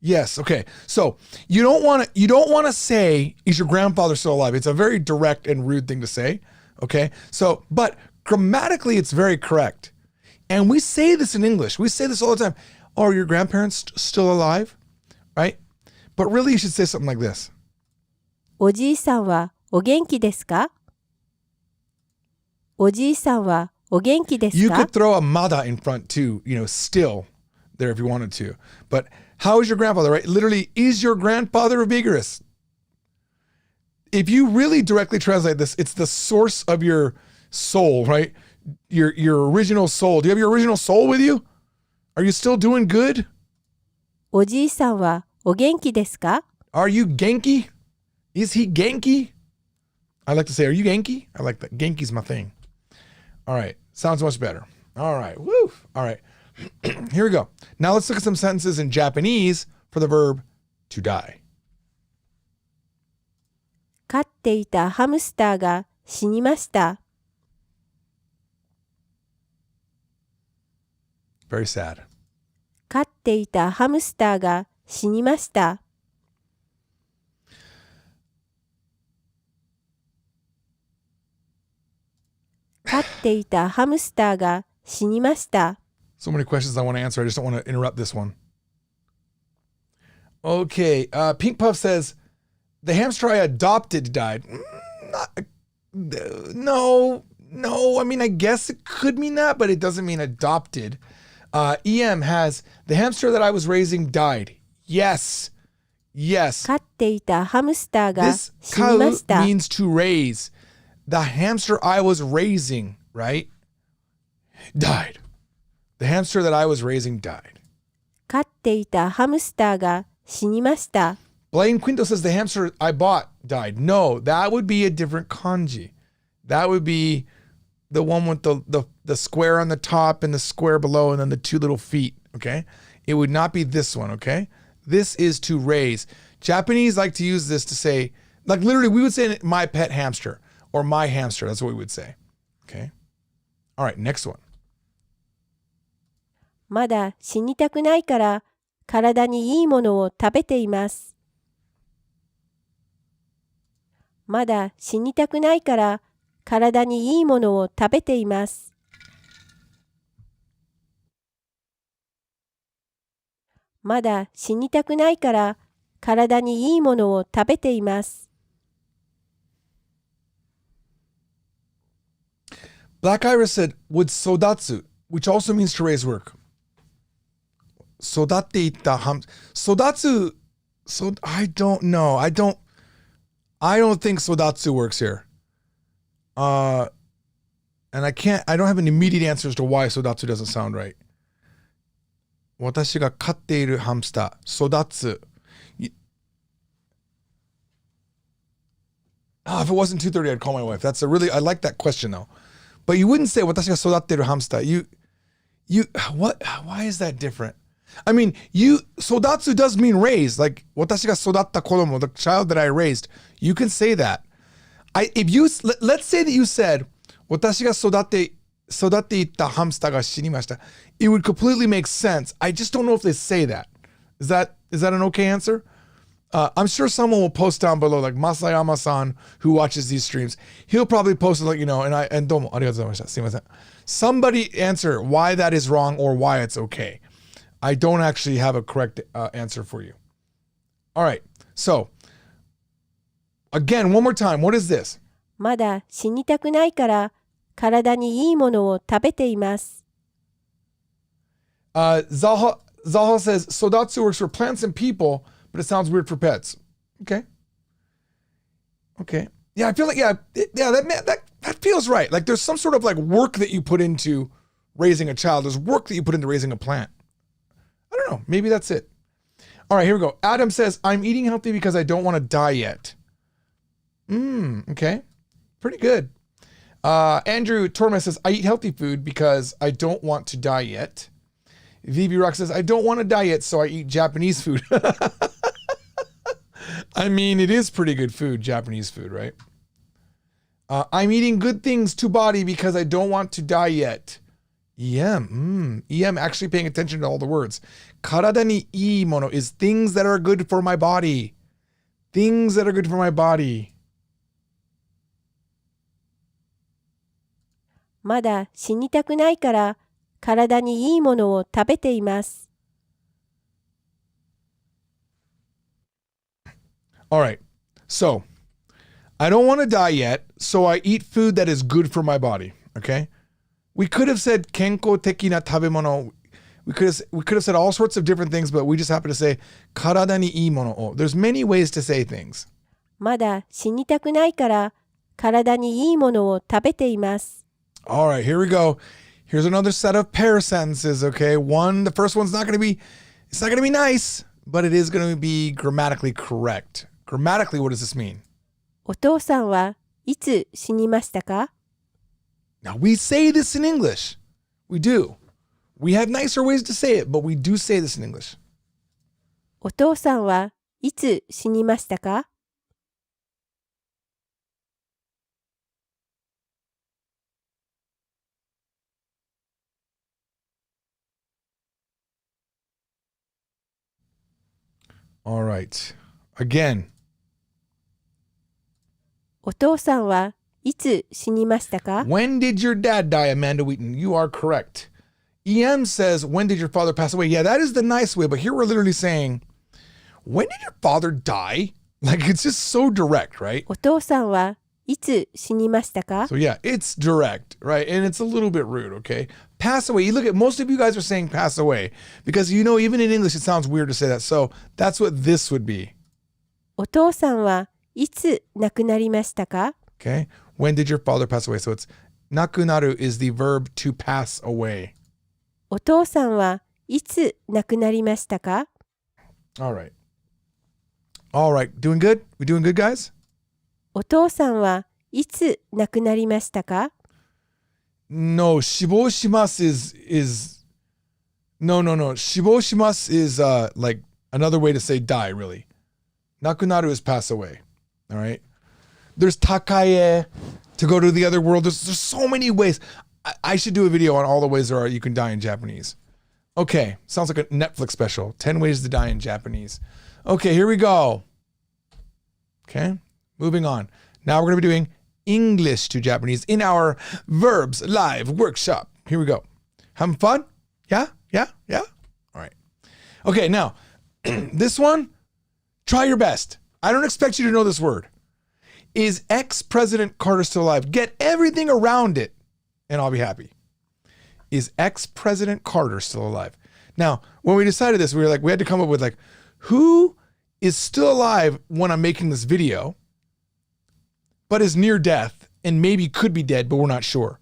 Yes, okay. So, you don't want to say, is your grandfather still alive? It's a very direct and rude thing to say. Okay? So, but grammatically, it's very correct. And we say this in English. We say this all the time. Oh, are your grandparents still alive? Right? But really, you should say something like this. おじいさんはお元気ですか? おじいさんはお元気ですか? You could throw a mada in front too, still there if you wanted to. But how is your grandfather, right? Literally, is your grandfather vigorous? If you really directly translate this, it's the source of your soul, right? Your original soul. Do you have your original soul with you? Are you still doing good? おじいさんはお元気ですか? Are you Genki? Is he Genki? I like to say, are you Genki? I like that. Genki's my thing. All right. Sounds much better. All right. Woo. All right. Here we go. Now let's look at some sentences in Japanese for the verb to die. 飼っていたハムスターが死にました。Very sad. 飼っていたハムスターが死にました。飼っていたハムスターが死にました。So many questions I want to answer. I just don't want to interrupt this one. Okay. Pink Puff says, the hamster I adopted died. No. I mean, I guess it could mean that, but it doesn't mean adopted. EM has, the hamster that I was raising died. Yes. 飼っていたハムスターが This 死にました。 means to raise. The hamster I was raising, right? Died. The hamster that I was raising died. 飼っていたハムスターが死にました。Blaine Quinto says the hamster I bought died. No, that would be a different kanji. That would be the one with the square on the top and the square below and then the 2 little feet, okay? It would not be this one, okay? This is to raise. Japanese like to use this to say, like literally we would say my pet hamster or my hamster. That's what we would say, okay? All right, next one. まだ死にたくないから体にいいものを食べています。まだ死にたくないから体にいいものを食べています。まだ死にたくないから体にいいものを食べています。Black Iris said, would sodatsu, which also means to raise work. Sodatte itta sodatsu, I don't know. I don't think sodatsu works here. And I don't have an immediate answer as to why sodatsu doesn't sound right. 私が飼っているハムスター、育つ。If it wasn't 2:30, I'd call my wife. I like that question though. But you wouldn't say 私が育っているハムスター. Why is that different? I mean, sodatsu does mean raise, like 私が育った子供, the child that I raised. You can say that. Let's say that you said 私が育っていったハムスターが死にました. It would completely make sense. I just don't know if they say that. Is that an okay answer? I'm sure someone will post down below, like Masayama-san, who watches these streams. He'll probably post it, like, and どうもありがとうございました。すいません. Somebody answer why that is wrong or why it's okay. I don't actually have a correct answer for you. All right. So, again, one more time. What is this? まだ死にたくないから体にいいものを食べています。Zaha says, Sodatsu works for plants and people, but it sounds weird for pets. Okay. Yeah, I feel like, that feels right. Like there's some sort of like work that you put into raising a child. There's work that you put into raising a plant. I don't know. Maybe that's it. All right, here we go. Adam says, I'm eating healthy because I don't want to die yet. Okay. Pretty good. Andrew Tormes says, I eat healthy food because I don't want to die yet. VB Rock says, I don't want to die yet, so I eat Japanese food. I mean, it is pretty good food, Japanese food, right? I'm eating good things to body because I don't want to die yet. EM. EM actually paying attention to all the words. Karada ni ii mono is things that are good for my body. Things that are good for my body. まだ死にたくないから体にいいものを食べています。All right. So, I don't want to die yet, so I eat food that is good for my body. Okay? We could have said 健康的な食べ物. We could have said all sorts of different things, but we just happen to say 体にいいものを. There's many ways to say things. まだ死にたくないから体にいいものを食べています。All right, here we go. Here's another set of pair sentences, okay? The first one's not going to be nice, but it is going to be grammatically correct. Grammatically, what does this mean? お父さんはいつ死にましたか? Now, we say this in English. We do. We have nicer ways to say it, but we do say this in English. お父さんはいつ死にましたか? All right. Again. お父さんはいつ死にましたか? When did your dad die, Amanda Wheaton? You are correct. EM says, when did your father pass away? Yeah, that is the nice way, but here we're literally saying, when did your father die? Like, it's just so direct, right? お父さんはいつ死にましたか? So yeah, it's direct, right? And it's a little bit rude, okay? Pass away. You look at, most of you guys are saying pass away because, even in English, it sounds weird to say that. So that's what this would be. お父さんはいつ亡くなりましたか? Okay. When did your father pass away? So it's 亡くなる is the verb to pass away. お父さんはいつ亡くなりましたか? All right. All right. Doing good? We doing good, guys? お父さんはいつ亡くなりましたか? No, 死亡します is no. 死亡します is like another way to say die, really. 亡くなる is pass away. All right. There's takae to go to the other world. There's so many ways. I should do a video on all the ways you can die in Japanese. Okay. Sounds like a Netflix special. 10 ways to die in Japanese. Okay, here we go. Okay. Moving on. Now we're going to be doing English to Japanese in our verbs live workshop. Here we go. Having fun? Yeah? All right. Okay, now, this one, try your best. I don't expect you to know this word. Is ex-President Carter still alive? Get everything around it. and I'll be happy. Is ex-President Carter still alive? Now, when we decided this, we had to come up with like, who is still alive when I'm making this video, but is near death and maybe could be dead, but we're not sure.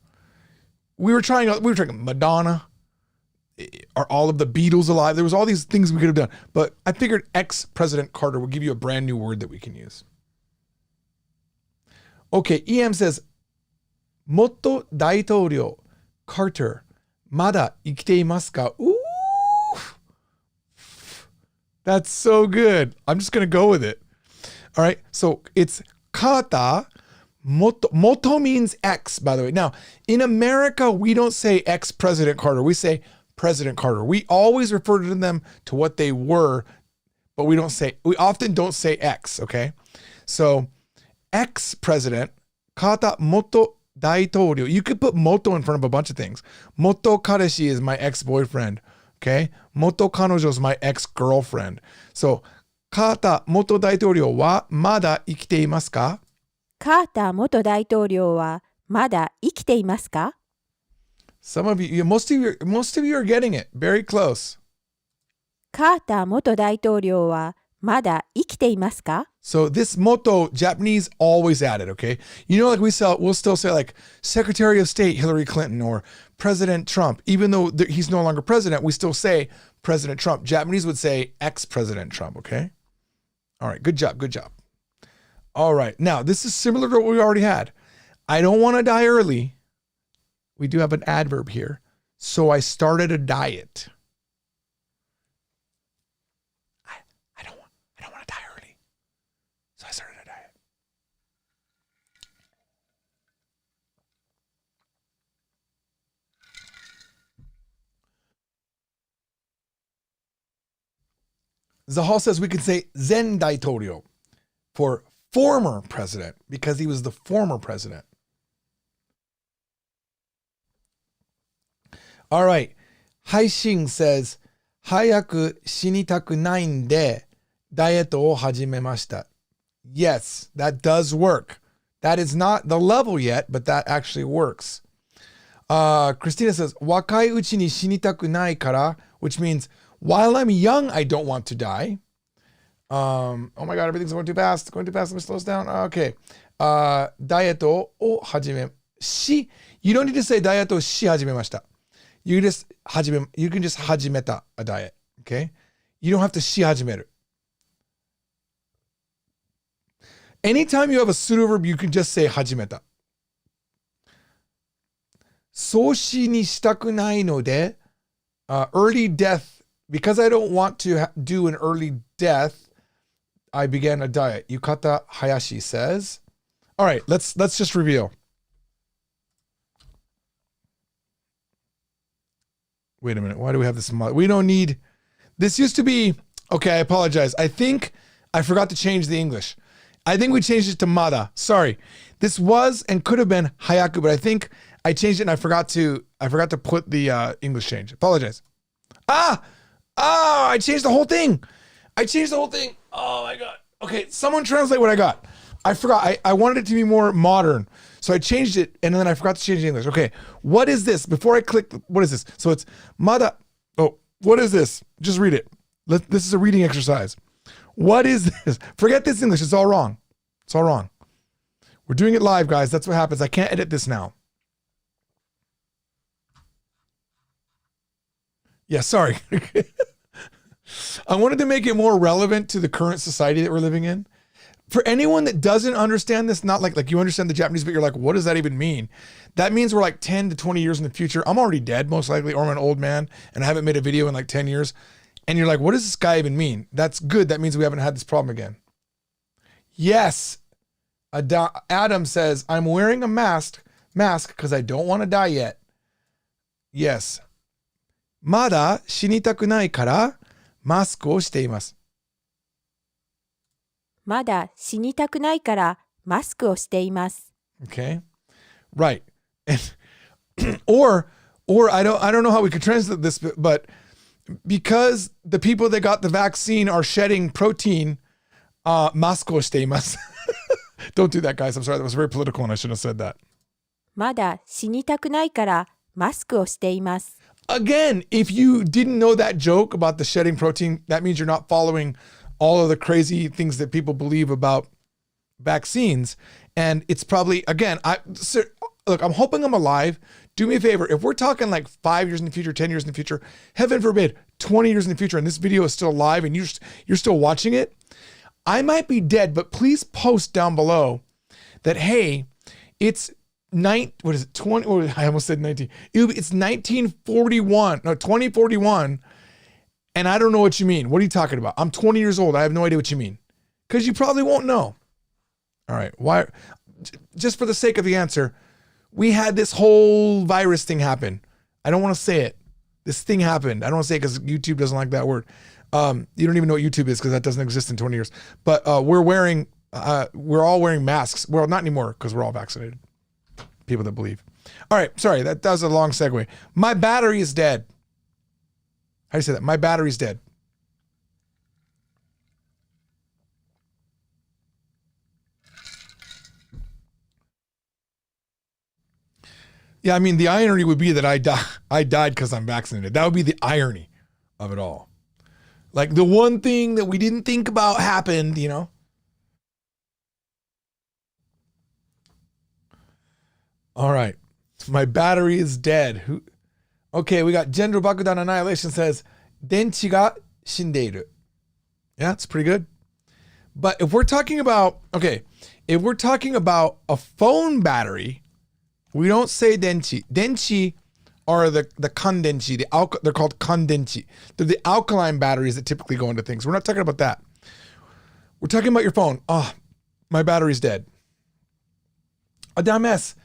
We were trying Madonna. Are all of the Beatles alive? There was all these things we could have done, but I figured ex-President Carter will give you a brand new word that we can use. Okay, EM says, 元大統領 Carter まだ生きていますか? Ooh, that's so good. I'm just gonna go with it. All right, so it's Carter. Moto means ex, by the way. Now, in America, we don't say ex-President Carter. We say President Carter. We always refer to them to what they were, but we often don't say ex, okay? So, ex-president, Carter moto 大統領. You could put moto in front of a bunch of things. Moto kareshi is my ex-boyfriend, okay? Moto kanojo is my ex-girlfriend. So, Carter moto 大統領はまだ生きていますか? カーター元大統領はまだ生きていますか? Some of you, most of you are getting it. Very close. カーター元大統領はまだ生きていますか? So this motto, Japanese always added, okay? You know, like we'll still say like Secretary of State Hillary Clinton or President Trump. Even though he's no longer president, we still say President Trump. Japanese would say ex-President Trump, okay? All right, good job. All right, now this is similar to what we already had. I don't want to die early. We do have an adverb here. So I started a diet. I don't want to die early. So I started a diet. Zahal says we could say Zen Daitorio for former president because he was the former president. All right. Haishin says, 早く死にたくないんで、ダイエットを始めました. Yes, that does work. That is not the level yet, but that actually works. Christina says, 若いうちに死にたくないから, which means, while I'm young, I don't want to die. Oh my God, everything's going too fast. Let me slow this down. Okay. ダイエットを始め, you don't need to say ダイエットをし始めました. You can just 始めた a diet, okay? You don't have to し始める. Anytime you have a pseudo verb, you can just say 始めた. そうしにしたくないので, early death, because I don't want to do an early death, I began a diet. Yukata Hayashi says. All right, let's just review. Wait a minute. Why do we have this? We don't need, this used to be, okay, I apologize. I think I forgot to change the English. I think we changed it to mada. Sorry. This was and could have been hayaku, but I think I changed it and I forgot to put the English change. Apologize. I changed the whole thing. Oh my God. Okay, someone translate what I got. I forgot. I wanted it to be more modern. So I changed it and then I forgot to change the English. Okay, what is this? Before I click, what is this? So it's mada. Oh, what is this? Just read it. This is a reading exercise. What is this? Forget this English. It's all wrong. We're doing it live, guys. That's what happens. I can't edit this now. Yeah, sorry. I wanted to make it more relevant to the current society that we're living in. For anyone that doesn't understand this, not like you understand the Japanese, but you're like, what does that even mean? That means we're like 10 to 20 years in the future. I'm already dead, most likely, or I'm an old man, and I haven't made a video in like 10 years. And you're like, what does this guy even mean? That's good. That means we haven't had this problem again. Yes. Adam says, I'm wearing a mask because I don't want to die yet. Yes. まだ死にたくないからマスクをしています。まだ死にたくないからマスクをしています。 Okay. Right. or I don't know how we could translate this, but because the people that got the vaccine are shedding protein, マスクをしています。Don't do that, guys. I'm sorry. That was very political and I shouldn't have said that. まだ死にたくないからマスクをしています。Again, if you didn't know that joke about the shedding protein, that means you're not following all of the crazy things that people believe about vaccines. And it's probably, again, look, I'm hoping I'm alive. Do me a favor. If we're talking like 5 years in the future, 10 years in the future, heaven forbid, 20 years in the future, and this video is still live and you're still watching it, I might be dead, but please post down below that, hey, it's 20, I almost said 19. It's 1941, no, 2041. And I don't know what you mean. What are you talking about? I'm 20 years old. I have no idea what you mean. Because you probably won't know. All right. Why? Just for the sake of the answer, we had this whole virus thing happen. I don't want to say it. This thing happened. I don't want to say it because YouTube doesn't like that word. You don't even know what YouTube is because that doesn't exist in 20 years. But we're all wearing masks. Well, not anymore because we're all vaccinated. People that believe. All right. Sorry. That was a long segue. My battery is dead. How do you say that? My battery's dead. Yeah, I mean, the irony would be that I died because I'm vaccinated. That would be the irony of it all. Like the one thing that we didn't think about happened, you know? All right. My battery is dead. Okay, we got Gender Bakudan Annihilation says, Denchi ga shindeiru. Yeah, it's pretty good. But if we're talking about, if we're talking about a phone battery, we don't say denchi. Denchi are the kandenchi. They're called kandenchi. They're the alkaline batteries that typically go into things. We're not talking about that. We're talking about your phone. Oh, my battery's dead. Adames.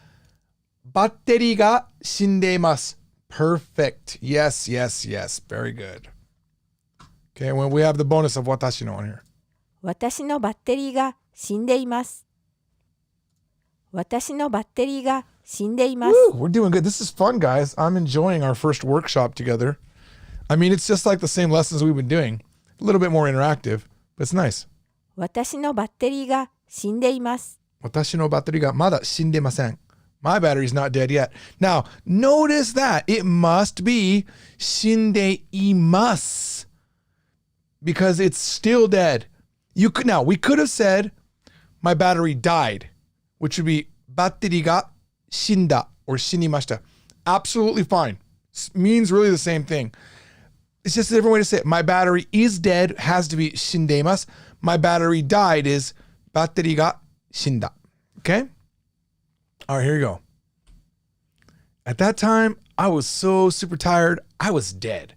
Batteri ga shindeimasu. Perfect. Yes. Very good. Okay, when we have the bonus of watashi no on here. 私のバッテリーが死んでいます。私のバッテリーが死んでいます。Woo, we're doing good. This is fun, guys. I'm enjoying our first workshop together. I mean, it's just like the same lessons we've been doing. A little bit more interactive, but it's nice. 私のバッテリーが死んでいます。私のバッテリーがまだ死んでません。My battery's not dead yet. Now, notice that it must be 死んでいます because it's still dead. We could have said my battery died, which would be バッテリーが死んだ or 死にました. Absolutely fine. Means really the same thing. It's just a different way to say it. My battery is dead has to be 死んでいます. My battery died is バッテリーが死んだ. Okay? All right, here you go. At that time, I was so super tired, I was dead.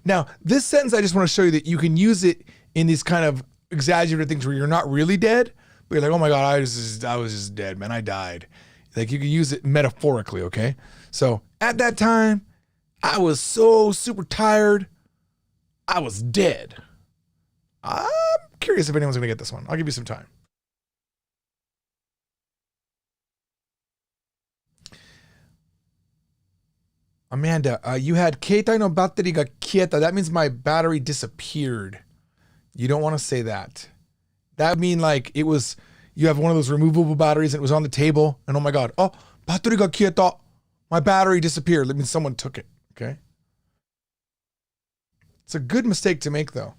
Now, this sentence, I just want to show you that you can use it in these kind of exaggerated things where you're not really dead, but you're like, oh my God, I was just dead, man. I died. Like you can use it metaphorically, okay? So at that time, I was so super tired, I was dead. I'm curious if anyone's going to get this one. I'll give you some time. Amanda, you had keitai no batteri ga kieta. That means my battery disappeared. You don't want to say that. That would mean like it was, you have one of those removable batteries and it was on the table and oh my God, oh, batteri ga kieta. My battery disappeared. That means someone took it, okay? It's a good mistake to make though.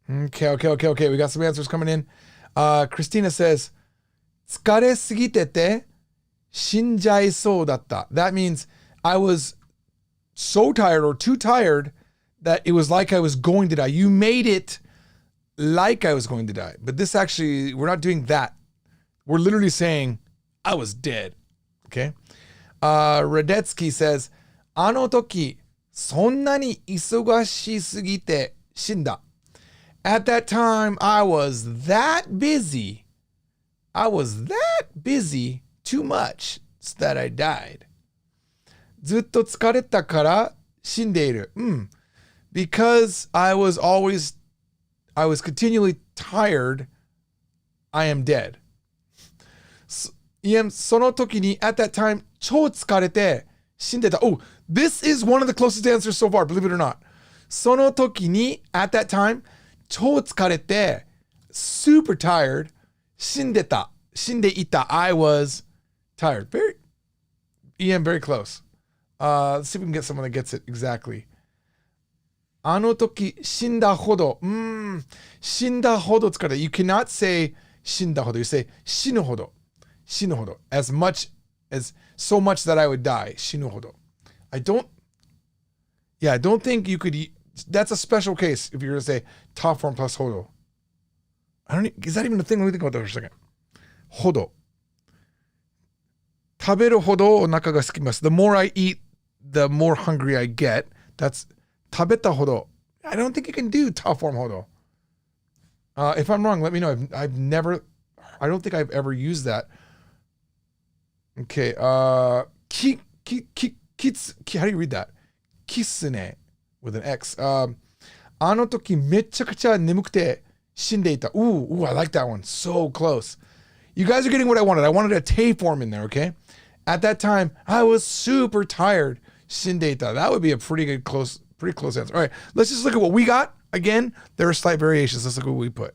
Okay. We got some answers coming in. Christina says, 疲れすぎてて shinjai so datta. That means I was so tired or too tired that it was like I was going to die. You made it like I was going to die. But this actually, we're not doing that. We're literally saying I was dead. Okay? Radetsky says, あの時、そんなに忙しすぎて死んだ. At that time, I was that busy. Too much so that I died. ずっと疲れたから死んでいる. Because I was continually tired, I am dead. その時に at that time 超疲れて死んでた. Oh, this is one of the closest answers so far, believe it or not. その時に at that time 超疲れて super tired 死んでた Shindeita. I was tired. Very close. Let's see if we can get someone that gets it exactly. あの時死んだほど。死んだほど疲れ。You cannot say 死んだほど. You say 死ぬほど. 死ぬほど. As much as so much that I would die. 死ぬほど. I don't think you could. That's a special case if you're going to say top form plus ほど. Is that even a thing? Let me think about that for a second. ほど. 食べるほどお腹が空きます. The more I eat, the more hungry I get. That's 食べたほど. I don't think you can do top form ほど. If I'm wrong, let me know. I don't think I've ever used that. Okay. How do you read that? キスね with an X. あの時めちゃくちゃ眠くて死んでいた. Ooh, I like that one. So close. You guys are getting what I wanted. I wanted a te form in there, okay? At that time, I was super tired. 死んでいた. That would be a pretty close answer. All right, let's just look at what we got. Again, there are slight variations. Let's look at what we put.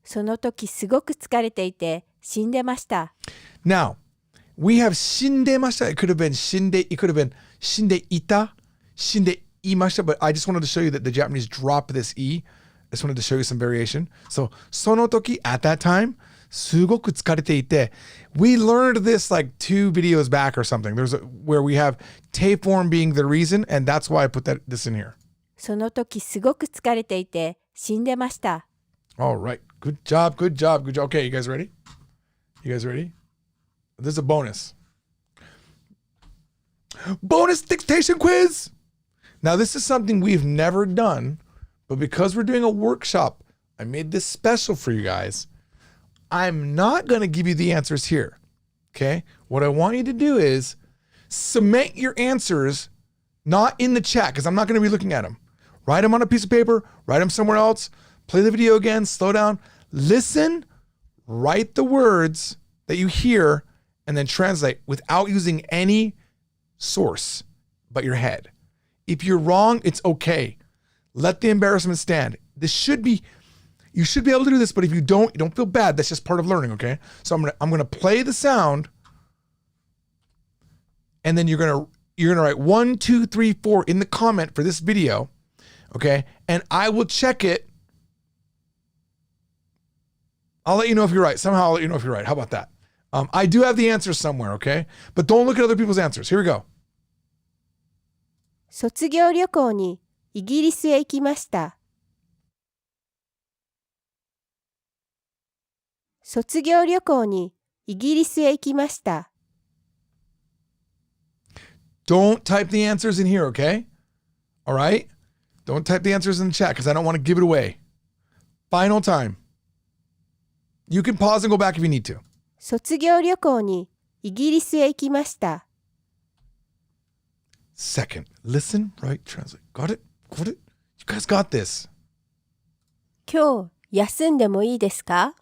その時すごく疲れていて死んでました。Now, we have 死んでました. It could have been 死んで, it could have been 死んでいた, 死んでいました, but I just wanted to show you that the Japanese drop this E. I just wanted to show you some variation. So, その時, at that time, すごく疲れていて. We learned this like 2 videos back or something. Where we have te form being the reason, and that's why I put this in here. その時すごく疲れていて死んでました。All right. Good job. Okay, you guys ready? This is a bonus. Bonus dictation quiz! Now, this is something we've never done, but because we're doing a workshop, I made this special for you guys. I'm not going to give you the answers here, okay? What I want you to do is submit your answers not in the chat, because I'm not going to be looking at them. Write them on a piece of paper, write them somewhere else, play the video again, slow down, listen, write the words that you hear, and then translate without using any source but your head. If you're wrong, it's okay. Let the embarrassment stand. You should be able to do this, but if you don't feel bad. That's just part of learning, okay? So I'm gonna play the sound, and then you're gonna write 1, 2, 3, 4 in the comment for this video, okay? And I will check it. I'll let you know if you're right. Somehow I'll let you know if you're right. How about that? I do have the answers somewhere, okay? But don't look at other people's answers. Here we go. 卒業旅行にイギリスへ行きました。卒業旅行にイギリスへ行きました。Don't type the answers in here, okay? All right? Don't type the answers in the chat because I don't want to give it away. Final time. You can pause and go back if you need to. 卒業旅行にイギリスへ行きました。Second, listen, write, translate. Got it? You guys got this. 今日休んでもいいですか？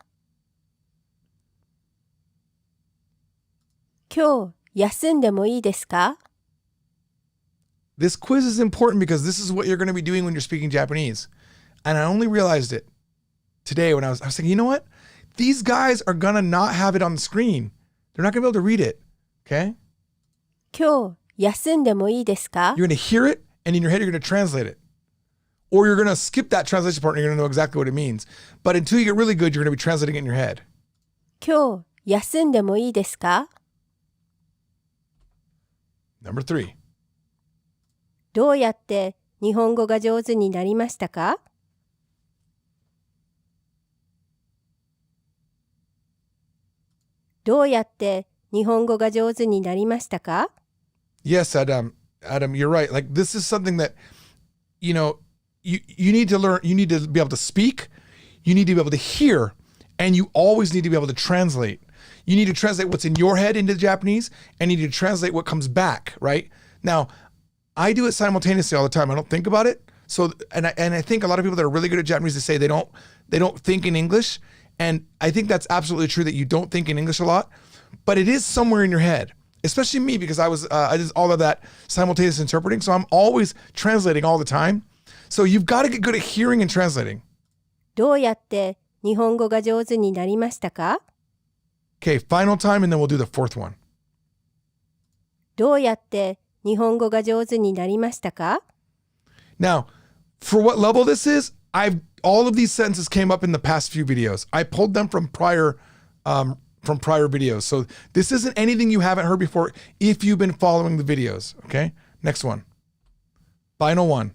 今日休んでもいいですか？ This quiz is important because this is what you're going to be doing when you're speaking Japanese. And I only realized it today when I was thinking, you know what? These guys are going to not have it on the screen. They're not going to be able to read it. Okay? 今日休んでもいいですか？ You're going to hear it, and in your head, you're going to translate it. Or you're going to skip that translation part, and you're going to know exactly what it means. But until you get really good, you're going to be translating it in your head. 今日休んでもいいですか？ Number 3. どうやって日本語が上手になりましたか？どうやって日本語が上手になりましたか？ Yes, Adam, you're right. Like this is something that, you need to learn. You need to be able to speak. You need to be able to hear, and you always need to be able to translate. You need to translate what's in your head into Japanese, and you need to translate what comes back, right? Now, I do it simultaneously all the time. I don't think about it. So, and I think a lot of people that are really good at Japanese, they say they don't think in English. And I think that's absolutely true that you don't think in English a lot, but it is somewhere in your head, especially me, because I did all of that simultaneous interpreting. So I'm always translating all the time. So you've got to get good at hearing and translating. どうやって日本語が上手になりましたか？ Okay, final time and then we'll do the fourth one. どうやって日本語が上手になりましたか？ Now, for what level this is, all of these sentences came up in the past few videos. I pulled them from prior videos. So this isn't anything you haven't heard before if you've been following the videos. Okay, next one. Final one.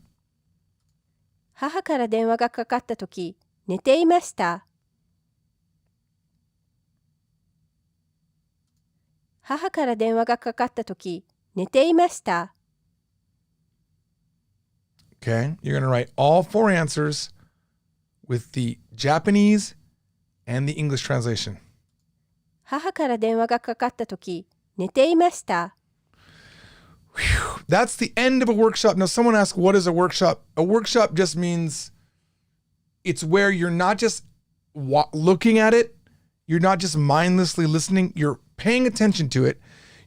母から電話がかかったとき、寝ていました。母から電話がかかったとき、寝ていました。Okay, you're going to write all four answers with the Japanese and the English translation. 母から電話がかかったとき、寝ていました。Whew, that's the end of a workshop. Now, someone asked, what is a workshop? A workshop just means it's where you're not just looking at it. You're not just mindlessly listening. You're paying attention to it.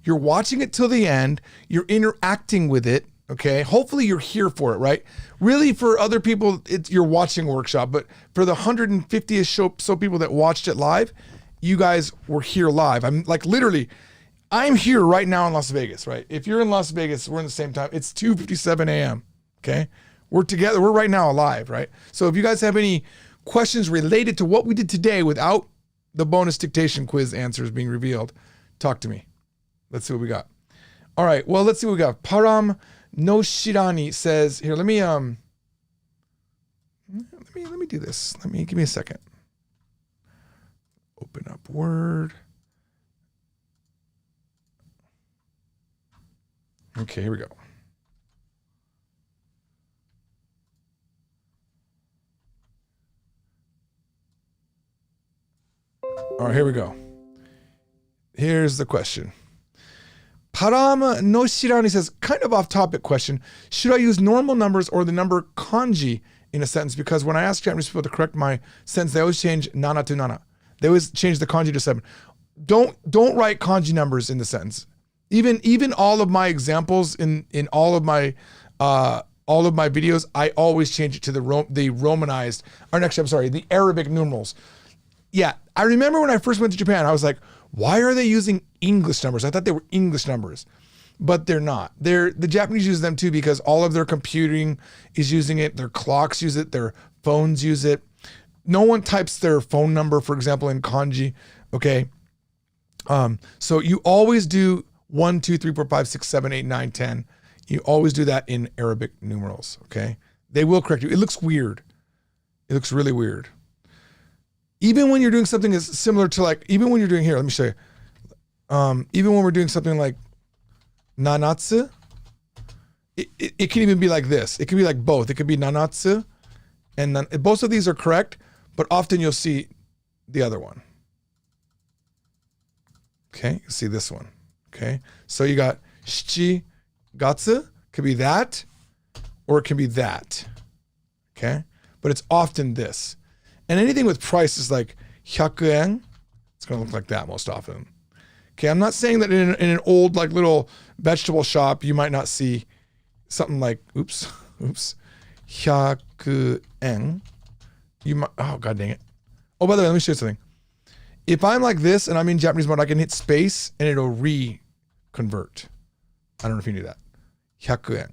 You're watching it till the end. You're interacting with it. Okay. Hopefully you're here for it, right? Really, for other people, you're watching a workshop. But for the 150-ish so people that watched it live, you guys were here live. I'm like literally, I'm here right now in Las Vegas, right? If you're in Las Vegas, we're in the same time. It's 2:57 a.m. Okay. We're together. We're right now alive, right? So if you guys have any questions related to what we did today without the bonus dictation quiz answers being revealed, talk to me. Let's see what we got. All right. Well, let's see what we got. Param no Shirani says here. Let me do this. Give me a second. Open up Word. Okay, here we go. All right, here we go. Here's the question. Parama no Shirani says, kind of off-topic question. Should I use normal numbers or the number kanji in a sentence? Because when I ask Japanese people to correct my sentence, they always change nana to nana. They always change the kanji to 7. Don't write kanji numbers in the sentence. Even all of my examples in all of my videos, I always change it to the Romanized, or actually, I'm sorry, the Arabic numerals. Yeah, I remember when I first went to Japan, I was like, why are they using English numbers? I thought they were English numbers, but they're not. The Japanese use them too because all of their computing is using it. Their clocks use it. Their phones use it. No one types their phone number, for example, in kanji. Okay, so you always do 1, 2, 3, 4, 5, 6, 7, 8, 9, 10. You always do that in Arabic numerals. Okay, they will correct you. It looks weird. It looks really weird. Even when you're doing something as similar to like, even when you're doing here, let me show you. Even when we're doing something like nanatsu, it can even be like this. It can be like both. It could be nanatsu, and both of these are correct, but often you'll see the other one. Okay, you see this one. Okay, so you got shichi gatsu, could be that, or it can be that. Okay, but it's often this. And anything with price is like 100 yen. It's going to look like that most often. Okay, I'm not saying that in an old like little vegetable shop, you might not see something like, oops, 100 yen. You might, oh, god dang it. Oh, by the way, let me show you something. If I'm like this and I'm in Japanese mode, I can hit space and it'll re-convert. I don't know if you knew that. 100 yen.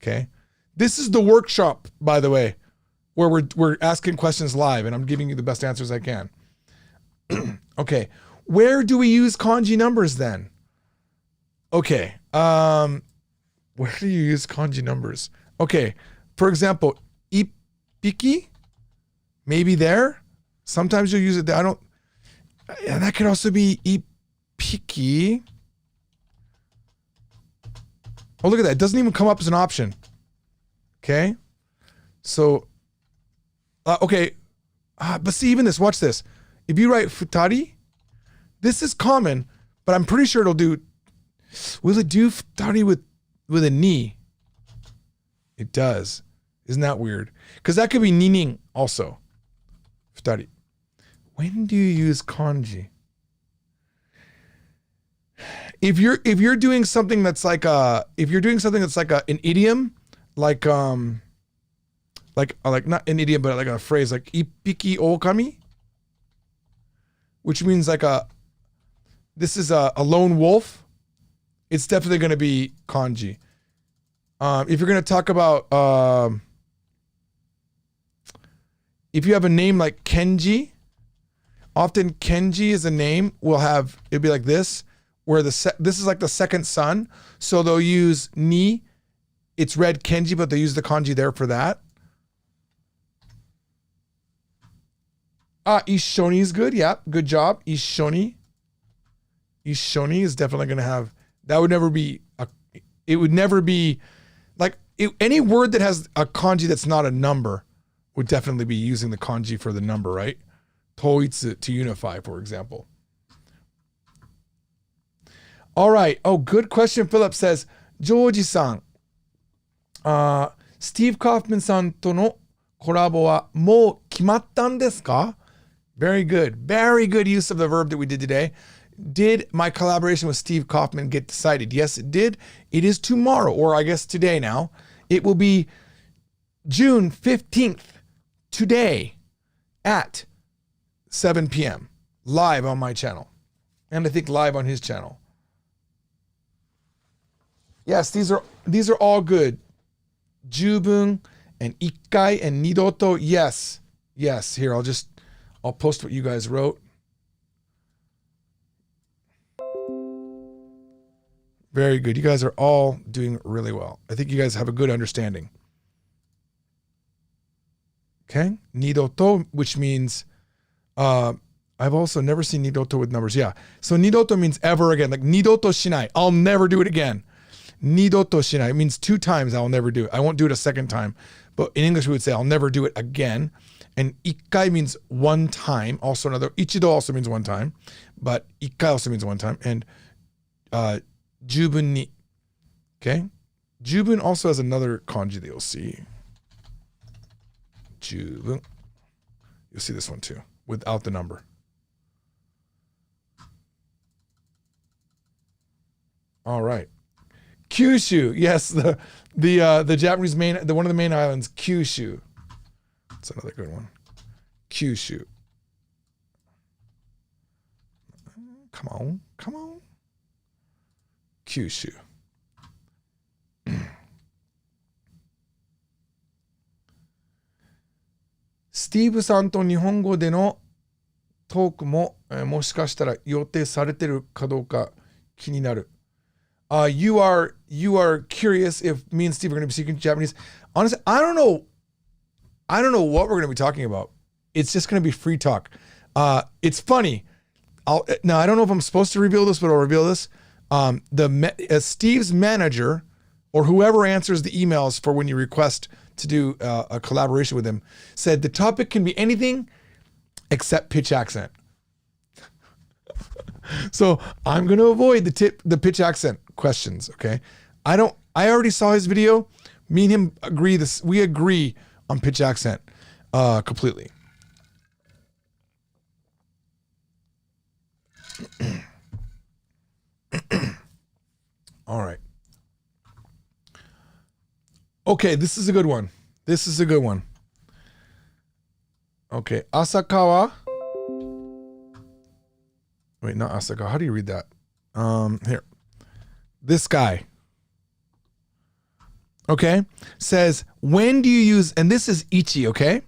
Okay. This is the workshop, by the way, where we're asking questions live and I'm giving you the best answers I can. Okay. Where do we use kanji numbers then? Okay. Where do you use kanji numbers? Okay. For example, ippiki, maybe there. Sometimes you'll use it there. Yeah, that could also be ippiki. Oh, look at that. It doesn't even come up as an option. Okay. So, okay. But see, even this, watch this. If you write futari, this is common, but I'm pretty sure will it do futari with a ni? It does. Isn't that weird? Because that could be ninin also. Futari. When do you use kanji? If you're doing something that's like an idiom, like not an idiom, but like a phrase like ippiki okami, which means like this is a lone wolf, it's definitely going to be kanji. If you're going to talk about, if you have a name like Kenji, often Kenji is a name, it'll be like this, where this is like the second son. So they'll use ni. It's read Kenji, but they use the kanji there for that. Ishoni is good. Yeah, good job. Ishoni. Ishoni is definitely going to have, that would never be, it would never be, like any word that has a kanji that's not a number would definitely be using the kanji for the number, right? Toitsu, to unify, for example. All right. Oh, good question. Philip says, Joji-san, Steve Kaufmann さんとのコラボはもう決まったんですか? Very good. Very good use of the verb that we did today. Did my collaboration with Steve Kaufmann get decided? Yes, it did. It is tomorrow, or I guess today now. It will be June 15th, today, at 7 p.m. live on my channel. And I think live on his channel. Yes, these are all good. Jubun and ikkai and nidoto. Yes. Yes. Here, I'll post what you guys wrote. Very good. You guys are all doing really well. I think you guys have a good understanding. Okay. Nidoto, which means, I've also never seen nidoto with numbers. Yeah. So nidoto means ever again, like nidoto shinai. I'll never do it again. Nidoto shinai. It means 2 times I'll never do it. I won't do it a second time. But in English, we would say I'll never do it again. And ikkai means 1 time. Also another, ichido also means 1 time. But ikkai also means 1 time. And jubun ni. Okay? Jubun also has another kanji that you'll see. Jubun. You'll see this one too, without the number. All right. Kyushu. Yes, the Japanese one of the main islands, Kyushu. That's another good one. Kyushu. Come on. Kyushu. Steve さんと日本語でのトークも、もしかしたら予定されてるかどうか気になる。You are curious if me and Steve are going to be speaking Japanese. Honestly, I don't know what we're going to be talking about. It's just going to be free talk. It's funny. Now I don't know if I'm supposed to reveal this, but I'll reveal this. Steve's manager, or whoever answers the emails for when you request to do a collaboration with him, said the topic can be anything except pitch accent. So I'm going to avoid the pitch accent questions. Okay. I already saw his video. Me and him we agree on pitch accent, completely. All right. Okay. This is a good one. Okay. Asakawa. Wait, not Asakawa. How do you read that? Here. This guy. Okay. Says, when do you use, and this is ichi, okay?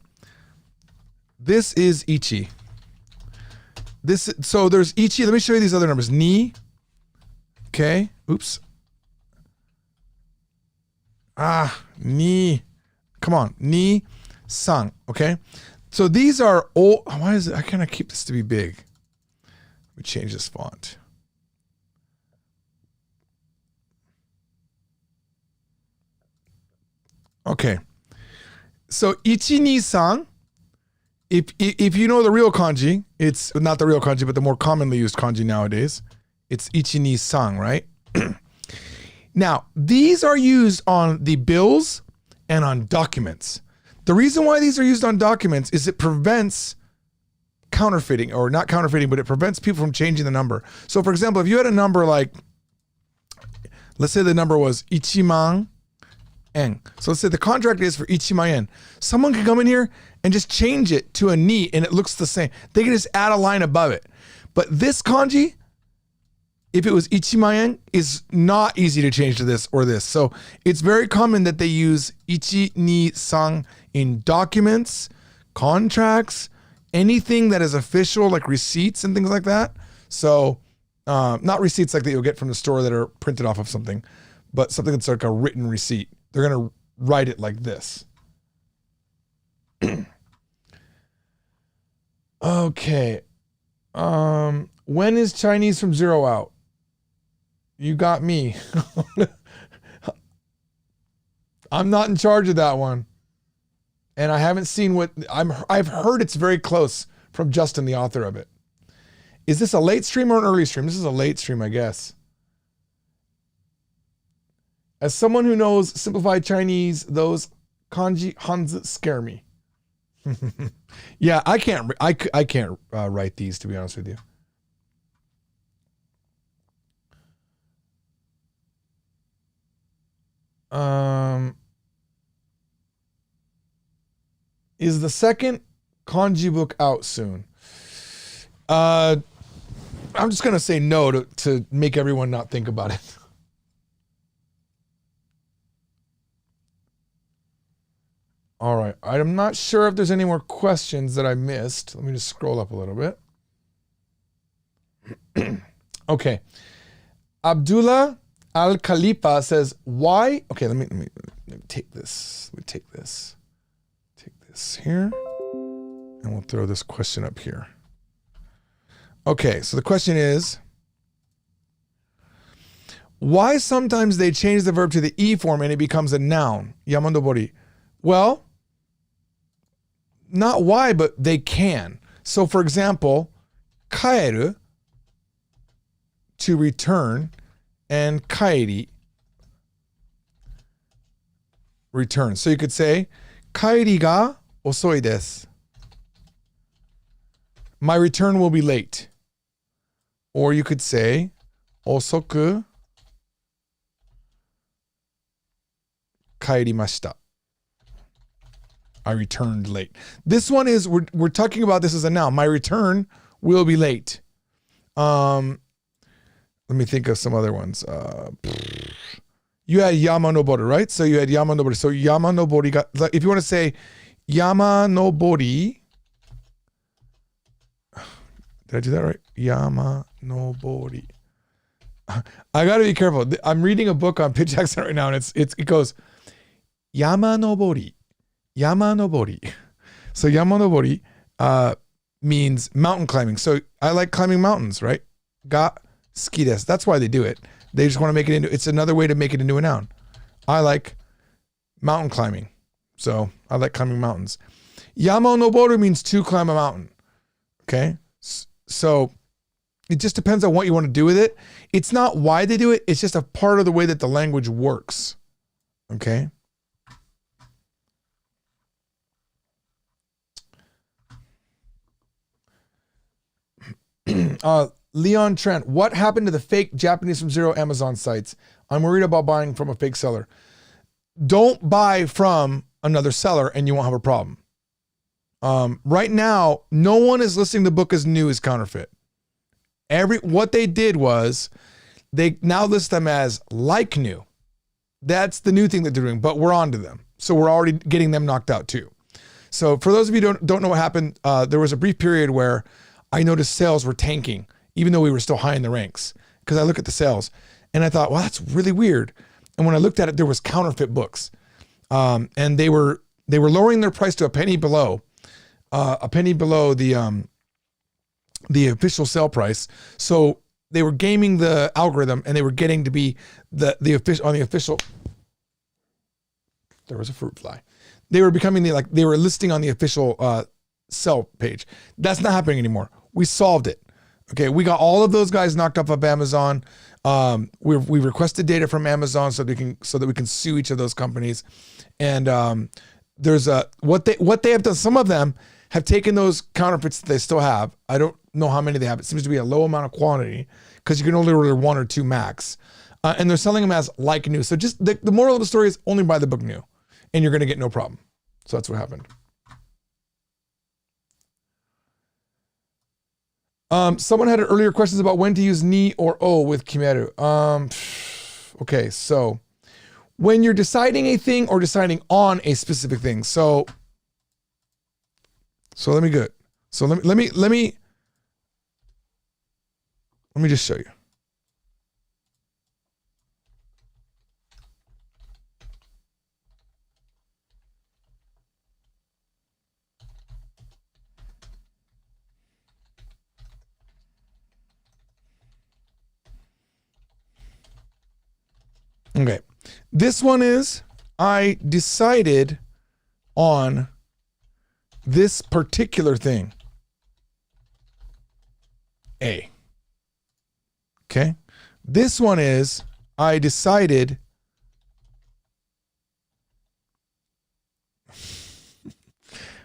This is ichi. So there's ichi. Let me show you these other numbers. Ni. Okay. Oops. Ni. Come on. Ni, san. Okay. So these are all, why is it, I kind of keep this to be big. Let me change this font. Okay. So ichi, ni, san. If you know the real kanji, it's not the real kanji, but the more commonly used kanji nowadays, it's ichi, ni, san, right? Now, these are used on the bills and on documents. The reason why these are used on documents is it prevents counterfeiting, or not counterfeiting, but it prevents people from changing the number. So for example, if you had a number like, let's say the number was ichiman yen. So let's say the contract is for 1万円. Someone can come in here and just change it to a ni and it looks the same. They can just add a line above it. But this kanji, if it was 1万円, is not easy to change to this or this. So it's very common that they use 1, 2, 3 in documents, contracts, anything that is official, like receipts and things like that. So not receipts like that you'll get from the store that are printed off of something, but something that's like a written receipt. They're going to write it like this. Okay. When is Chinese from Zero out? You got me. I'm not in charge of that one. And I haven't seen I've heard it's very close from Justin, the author of it. Is this a late stream or an early stream? This is a late stream, I guess. As someone who knows simplified Chinese, those kanji hanzi scare me. Yeah, I can't write these, to be honest with you. Is the second kanji book out soon? I'm just going to say no to make everyone not think about it. All right. I'm not sure if there's any more questions that I missed. Let me just scroll up a little bit. Okay. Abdullah Al-Khalifa says, why? Okay, let me take this. Let me take this. Take this here. And we'll throw this question up here. Okay, so the question is, why sometimes they change the verb to the E form and it becomes a noun? Yamandobori. Well, not why, but they can. So for example, kaeru, to return, and kaeri, return. So you could say, kaeri ga osoi desu. My return will be late. Or you could say, osoku kaerimashita. I returned late. This one is, we're talking about this as a noun. My return will be late. Let me think of some other ones. You had Yamanobori, right? So you had Yamanobori. So Yamanobori got, if you want to say Yamanobori, did I do that right? Yamanobori. I got to be careful. I'm reading a book on pitch accent right now, and it goes Yamanobori. Yamanobori. So Yamanobori means mountain climbing. So I like climbing mountains, right? Ga suki desu. That's why they do it. They just want to make it into, it's another way to make it into a noun. I like mountain climbing. So I like climbing mountains. Yamanoboru means to climb a mountain. Okay? So it just depends on what you want to do with it. It's not why they do it. It's just a part of the way that the language works. Okay? Leon Trent, what happened to the fake Japanese from Zero Amazon sites? I'm worried about buying from a fake seller. Don't buy from another seller and you won't have a problem. Right now, no one is listing the book as new as counterfeit. What they did was they now list them as like new. That's the new thing that they're doing, but we're on to them. So we're already getting them knocked out too. So for those of you who don't know what happened, there was a brief period where I noticed sales were tanking, even though we were still high in the ranks, because I look at the sales and I thought, well, that's really weird. And when I looked at it, there was counterfeit books, and they were lowering their price to a penny below the official sale price. So they were gaming the algorithm, and they were getting to be the official. There was a fruit fly. They were becoming they were listing on the official sell page. That's not happening anymore. We solved it. Okay, we got all of those guys knocked off of Amazon. We requested data from Amazon so that we can sue each of those companies. And there's what they have done. Some of them have taken those counterfeits that they still have. I don't know how many they have. It seems to be a low amount of quantity because you can only order 1 or 2 max. And they're selling them as like new. So just the moral of the story is only buy the book new and you're going to get no problem. So that's what happened. Someone had earlier questions about when to use ni or o with kimeru. Okay, so when you're deciding a thing or deciding on a specific thing. So let me go. So let me just show you. Okay, this one is, I decided on this particular thing. A. Okay, this one is, I decided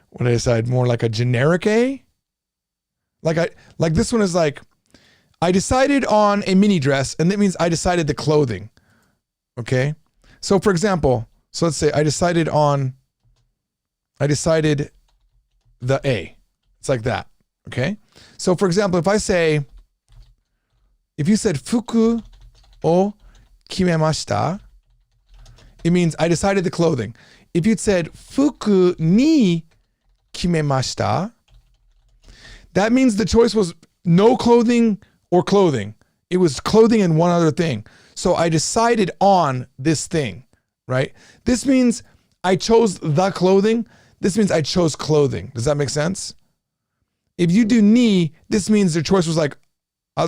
what did I decide? More like a generic A? Like this one is like, I decided on a mini dress, and that means I decided the clothing. Okay, so for example, so let's say I decided the A. It's like that. Okay, so for example, if you said fuku o kimemashita, it means I decided the clothing. If you'd said fuku ni kimemashita, that means the choice was no clothing or clothing. It was clothing and one other thing. So I decided on this thing, right? This means I chose the clothing. This means I chose clothing. Does that make sense? If you do ni, this means the choice was like, I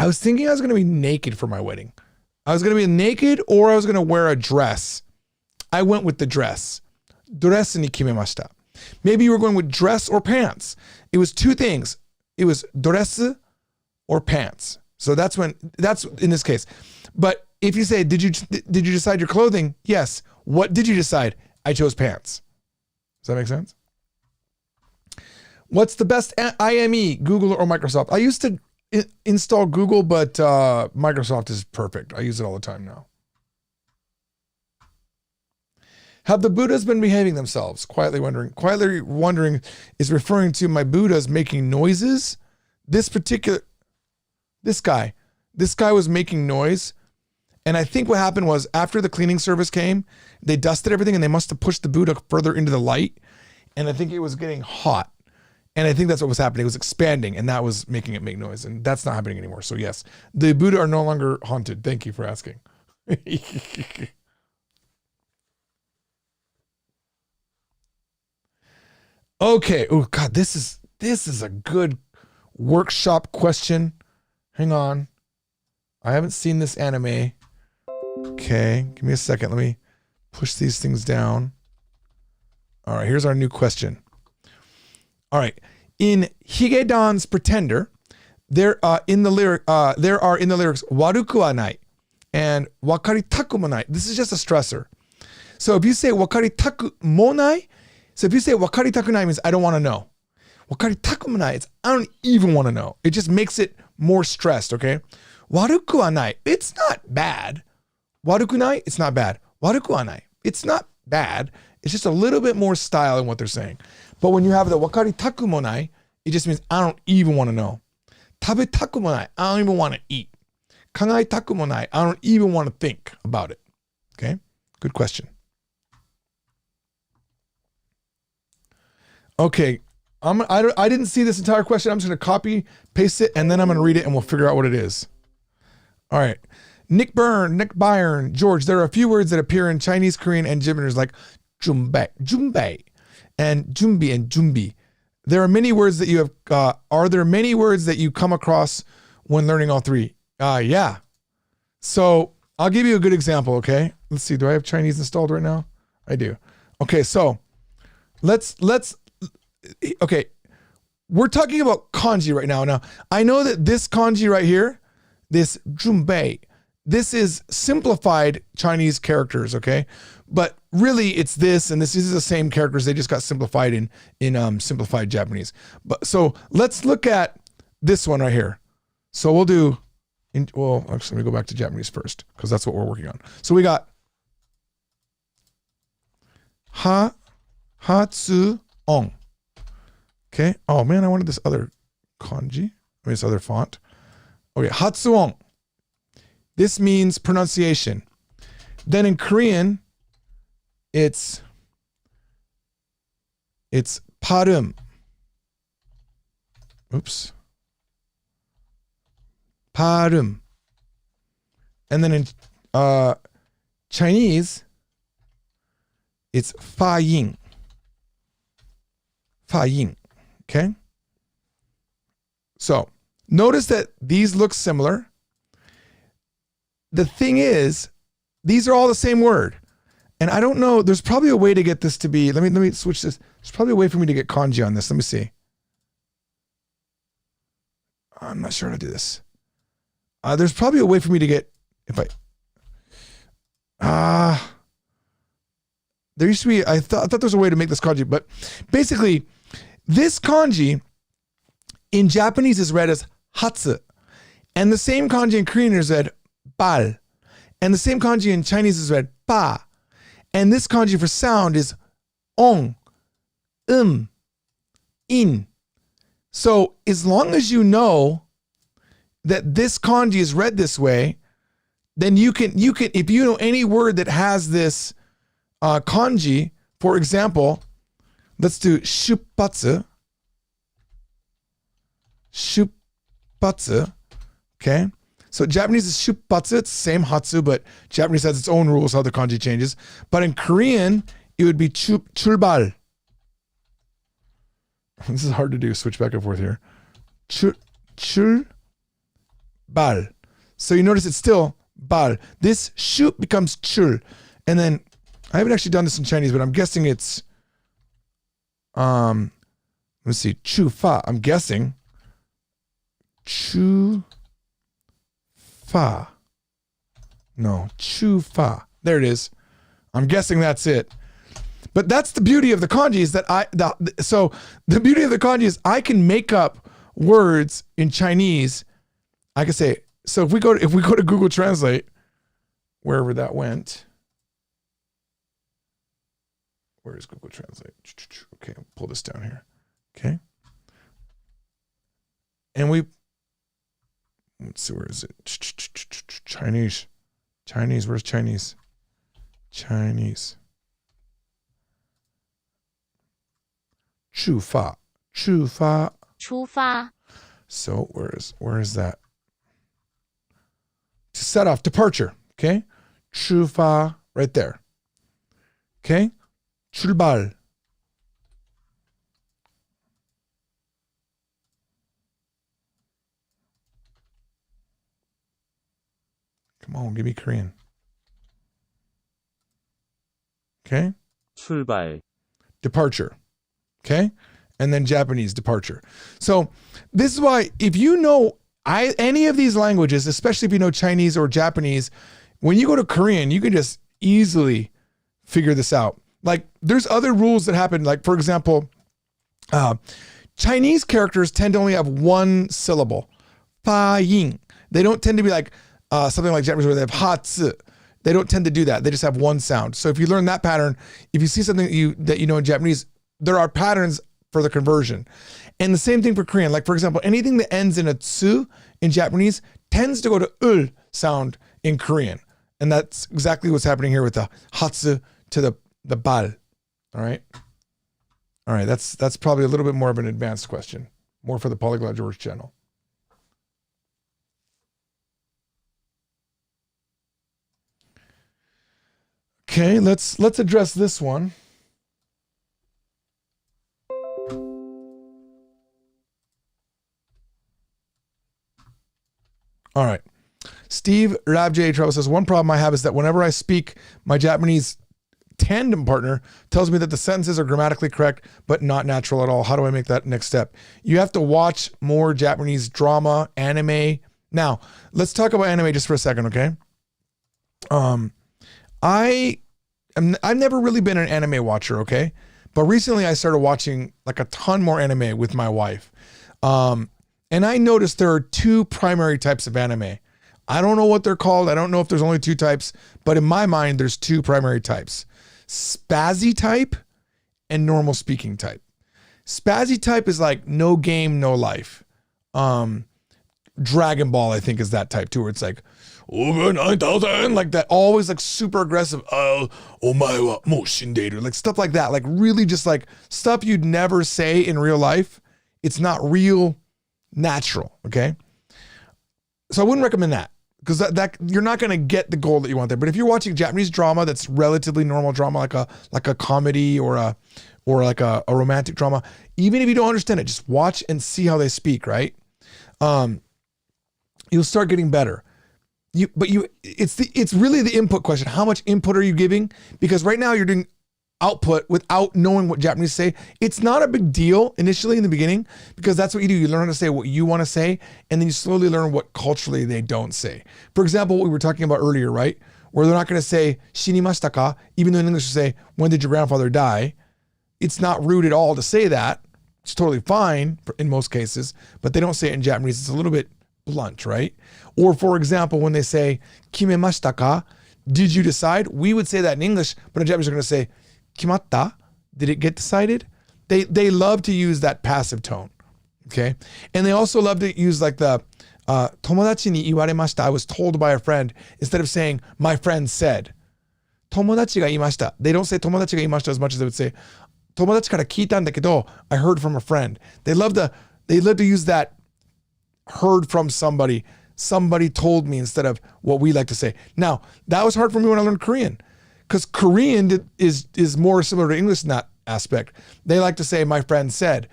was thinking I was going to be naked for my wedding. I was going to be naked or I was going to wear a dress. I went with the dress. Dress ni kimemashita. Maybe you were going with dress or pants. It was two things. It was dress or pants. So that's in this case. But if you say, did you decide your clothing? Yes. What did you decide? I chose pants. Does that make sense? What's the best IME, Google or Microsoft? I used to install Google, but Microsoft is perfect. I use it all the time now. Have the Buddhas been behaving themselves? Quietly wondering. Quietly wondering is referring to my Buddhas making noises. This guy was making noise. And I think what happened was after the cleaning service came, they dusted everything and they must have pushed the Buddha further into the light. And I think it was getting hot. And I think that's what was happening. It was expanding and that was making it make noise. And that's not happening anymore. So yes, the Buddha are no longer haunted. Thank you for asking. Okay. Oh God, this is a good workshop question. Hang on. I haven't seen this anime. Okay, give me a second. Let me push these things down. All right, here's our new question. All right, in Higedan's Pretender, there are in the lyrics waruku wa nai and wakaritaku mo nai. This is just a stressor. So if you say wakaritaku mo nai, so if you say wakaritaku nai means I don't want to know. Wakaritaku mo nai, it's I don't even want to know. It just makes it more stressed, okay? Waruku wa nai, it's not bad. Waruku nai, it's not bad. Waruku wa nai, it's not bad. It's just a little bit more style in what they're saying. But when you have the wakaritaku mo nai, it just means I don't even want to know. Tabetaku mo nai, I don't even want to eat. Kagaetaku mo nai, I don't even want to think about it. Okay? Good question. Okay. I didn't see this entire question. I'm just going to copy, paste it, and then I'm going to read it and we'll figure out what it is. All right. Nick Byrne, George, there are a few words that appear in Chinese, Korean, and Japanese like junbei, and jumbi and jumbi. There are many words that you have, are there many words that you come across when learning all three? Yeah. So I'll give you a good example, okay? Let's see, do I have Chinese installed right now? I do. Okay, so okay, we're talking about kanji right now. Now, I know that this kanji right here, this junbei, this is simplified Chinese characters, okay? But really it's this and this is the same characters. They just got simplified in simplified Japanese. But so let's look at this one right here. So we'll do Well, actually, let me go back to Japanese first because that's what we're working on. So we got hatsu on. Okay. Oh man, I wanted this other kanji. This other font. Okay, hatsu on. This means pronunciation. Then in Korean, it's parum. Oops. Parum. And then in Chinese, it's fa yin. Fa yin. Okay? So, notice that these look similar. The thing is, these are all the same word. And I don't know, there's probably a way to get this to be, let me switch this. There's probably a way for me to get kanji on this. Let me see. I'm not sure how to do this. There's probably a way for me to get, there used to be, I thought there was a way to make this kanji, but basically, this kanji in Japanese is read as hatsu. And the same kanji in Korean is read bal. And the same kanji in Chinese is read pa. And this kanji for sound is on, in. So as long as you know that this kanji is read this way, then you can if you know any word that has this kanji, for example, let's do shuppatsu. Shuppatsu. Okay. So Japanese is shuppatsu. It's the same hatsu, but Japanese has its own rules how the kanji changes. But in Korean, it would be chulbal. This is hard to do. Switch back and forth here. Chulbal. So you notice it's still bal. This shu becomes chul. And then I haven't actually done this in Chinese, but I'm guessing it's let's see, chu fa. I'm guessing chu fa. No, chu fa. There it is. I'm guessing that's it. But that's the beauty of the kanji is that so the beauty of the kanji is I can make up words in Chinese. I can say, so if we go to Google Translate, wherever that went, where is Google Translate? Okay, I'll pull this down here. Okay. And let's see, where is it? Chinese. Where's Chinese? Chinese. Chu fa. So where is that? To set off, departure. Okay. Chu fa, right there. Okay. Chulbal. Come on, give me Korean. Okay. 출발. Departure. Okay. And then Japanese, departure. So this is why if you know any of these languages, especially if you know Chinese or Japanese, when you go to Korean, you can just easily figure this out. Like there's other rules that happen. Like for example, Chinese characters tend to only have one syllable. Fa yin. They don't tend to be like something like Japanese where they have hatsu. They don't tend to do that. They just have one sound. So if you learn that pattern, if you see something that you know in Japanese, there are patterns for the conversion. And the same thing for Korean. Like for example, anything that ends in a tsu in Japanese tends to go to ul sound in Korean. And that's exactly what's happening here with the hatsu to the bal. All right. That's probably a little bit more of an advanced question, more for the Polyglot George channel. Okay, let's address this one. All right. Steve Rabj Trouble says, one problem I have is that whenever I speak, my Japanese tandem partner tells me that the sentences are grammatically correct, but not natural at all. How do I make that next step? You have to watch more Japanese drama, anime. Now, let's talk about anime just for a second, okay? I've never really been an anime watcher, okay? But recently I started watching like a ton more anime with my wife. And I noticed there are two primary types of anime. I don't know what they're called. I don't know if there's only two types, but in my mind, there's two primary types. Spazzy type and normal speaking type. Spazzy type is like no game, no life. Dragon Ball, I think, is that type too, where it's like, over 9,000, like that, always like super aggressive. Omae wa mou shindeiru, like stuff like that, like really just like stuff you'd never say in real life. It's not real natural, okay? So I wouldn't recommend that because that you're not going to get the goal that you want there. But if you're watching Japanese drama that's relatively normal drama, like a comedy or like a romantic drama, even if you don't understand it, just watch and see how they speak, right? You'll start getting better. It's really the input question. How much input are you giving? Because right now you're doing output without knowing what Japanese say. It's not a big deal initially in the beginning because that's what you do. You learn how to say what you want to say, and then you slowly learn what culturally they don't say. For example, what we were talking about earlier, right? Where they're not going to say "shinimashita ka," even though in English you say "when did your grandfather die?" It's not rude at all to say that. It's totally fine in most cases, but they don't say it in Japanese. It's a little bit blunt, right? Or for example, when they say "kimemashita ka," did you decide? We would say that in English, but in Japanese they're going to say "kimatta," did it get decided? They love to use that passive tone, okay? And they also love to use like the tomodachi ni iwaremashita, I was told by a friend, instead of saying my friend said. Tomodachi ga imashita. They don't say tomodachi ga imashita as much as they would say tomodachi kara kiitan dakedo, I heard from a friend. They love to use that heard from somebody told me instead of what we like to say. Now, that was hard for me when I learned Korean. Because Korean is more similar to English in that aspect. They like to say, my friend said.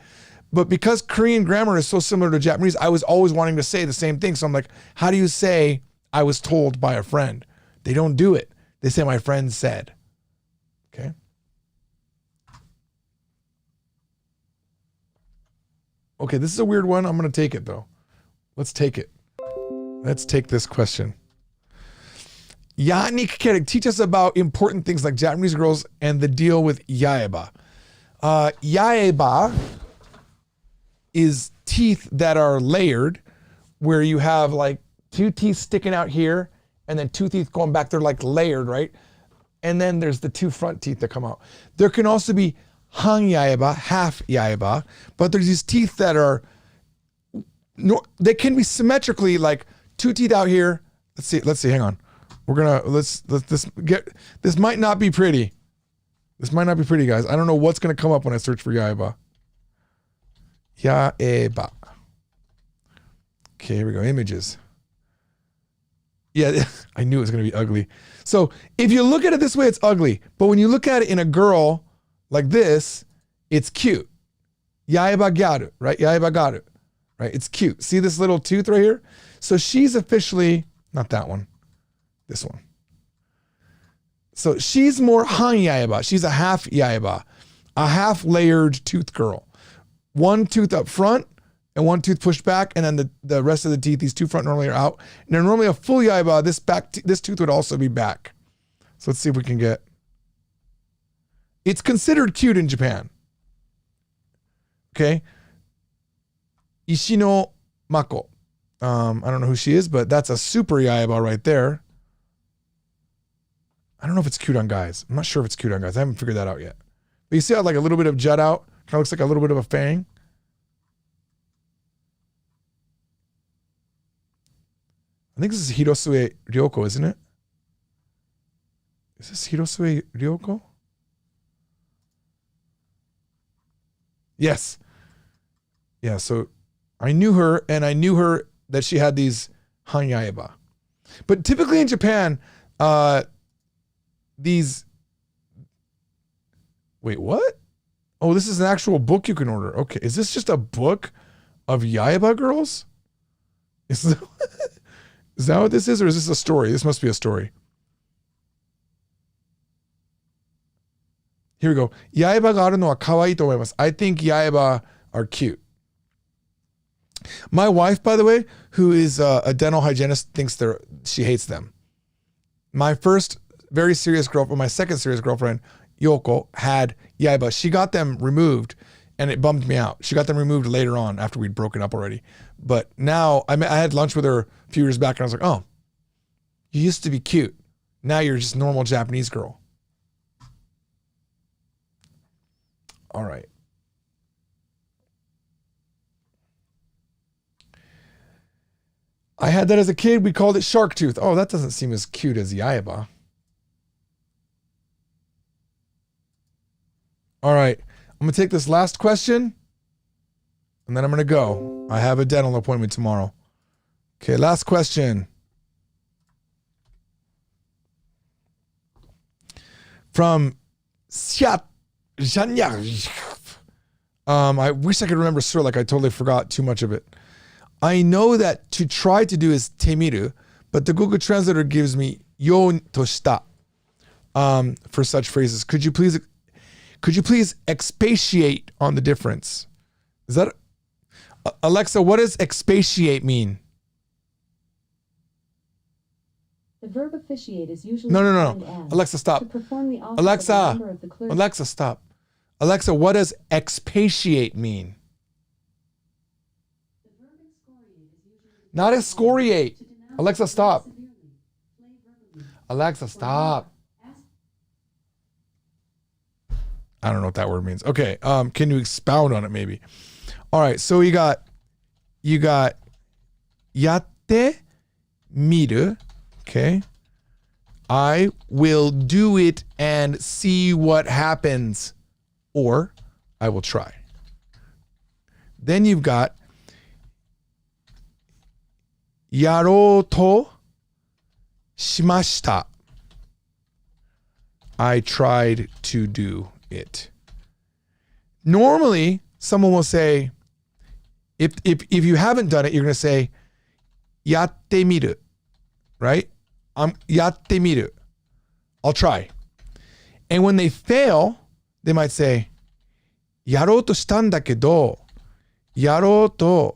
But because Korean grammar is so similar to Japanese, I was always wanting to say the same thing. So I'm like, how do you say, I was told by a friend? They don't do it. They say, my friend said. Okay? Okay, this is a weird one. I'm going to take it, though. Let's take it. Let's take this question. Yannick Kerik, teach us about important things like Japanese girls and the deal with yaeba. Yaeba is teeth that are layered, where you have like two teeth sticking out here and then two teeth going back. They're like layered, right? And then there's the two front teeth that come out. There can also be han yaeba, half yaeba, but there's these teeth that are, they can be symmetrically like two teeth out here. Let's see, hang on. We're gonna this might not be pretty. This might not be pretty, guys. I don't know what's gonna come up when I search for yaeba. Yaeba. Okay, here we go. Images. Yeah, I knew it was gonna be ugly. So if you look at it this way, it's ugly. But when you look at it in a girl like this, it's cute. Yaeba garu, right? Yaeba garu, right? It's cute. See this little tooth right here? So she's officially, not that one. This one. So she's more han yaeba. She's a half yaeba, a half layered tooth girl. One tooth up front and one tooth pushed back, and then the rest of the teeth, these two front normally are out. And normally a full yaeba, this tooth would also be back. So let's see if we can get. It's considered cute in Japan. Okay. Ishino Mako. I don't know who she is, but that's a super yaeba right there. I don't know if it's cute on guys. I'm not sure if it's cute on guys. I haven't figured that out yet. But you see how like a little bit of jut out? Kind of looks like a little bit of a fang. I think this is Hirosue Ryoko, isn't it? Is this Hirosue Ryoko? Yes. Yeah, so I knew her, and I knew her that she had these han yaeba. But typically in Japan, wait, what? Oh, this is an actual book you can order. Okay, is this just a book of yaeba girls? Is that what this is, or is this a story? This must be a story. Here we go. Yaeba ga aru no wa kawaii to omoimasu. I think yaeba are cute. My wife, by the way, who is a dental hygienist, thinks she hates them. My first very serious girlfriend, my second serious girlfriend, Yoko, had yaeba. She got them removed, and it bummed me out. She got them removed later on after we'd broken up already. But now, I had lunch with her a few years back, and I was like, oh, You used to be cute. Now you're just normal Japanese girl. All right. I had that as a kid. We called it shark tooth. Oh, that doesn't seem as cute as yaiba. All right. I'm going to take this last question, and then I'm going to go. I have a dental appointment tomorrow. Okay, last question. From Siat. I wish I could remember Sir, like I totally forgot too much of it. I know that to try to do is temiru, but the Google Translator gives me yo to shita for such phrases. Could you please expatiate on the difference? Is that Alexa? What does expatiate mean? The verb officiate is usually No. Alexa, stop. To perform the office of a member of the clergy. Alexa, stop. Alexa, what does expatiate mean? The verb excoriate is usually Not excoriate. to denounce Alexa, stop. severely, play verbally, Alexa, stop. ask I don't know what that word means. Okay, can you expound on it maybe? All right, so you got yatte miru. Okay. I will do it and see what happens, or I will try. Then you've got yarou to shimashita. I tried to do it. Normally, someone will say, if you haven't done it, you're going to say yatte miru, right? Yatte miru. I'll try. And when they fail, they might say, yarou to shita n da kedo, yarou to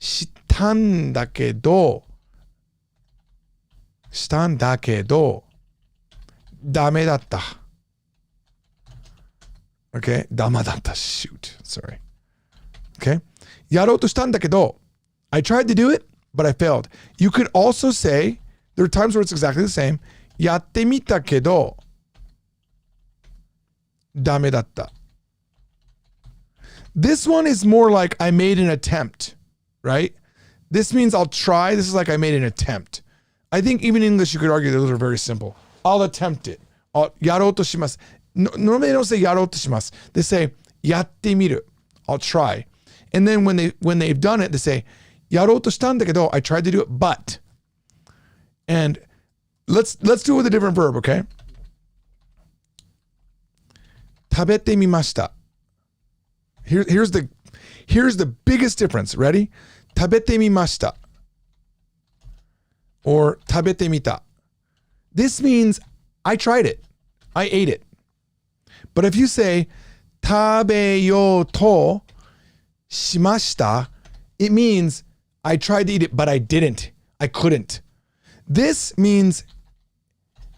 shita n da kedo, dame datta. Okay, dama datta, shoot, sorry. Okay, yarou to shita n da kedo, I tried to do it, but I failed. You could also say, there are times where it's exactly the same. Yatte mita kedo, dame datta. This one is more like I made an attempt, right? This means I'll try. This is like I made an attempt. I think even in English, you could argue that those are very simple. I'll attempt it. Yarou to shimasu. Normally they don't say yarou to shimasu. They say yatte miru. I'll try. And then when they've done it, they say yarou to shita n da kedo, I tried to do it, but. And let's do it with a different verb, okay? Tabete mimashita. Here's the biggest difference. Ready? Tabete mimashita. Or tabete mita. This means I tried it. I ate it. But if you say tabeyo to shimashita, it means I tried to eat it, but I didn't. I couldn't. This means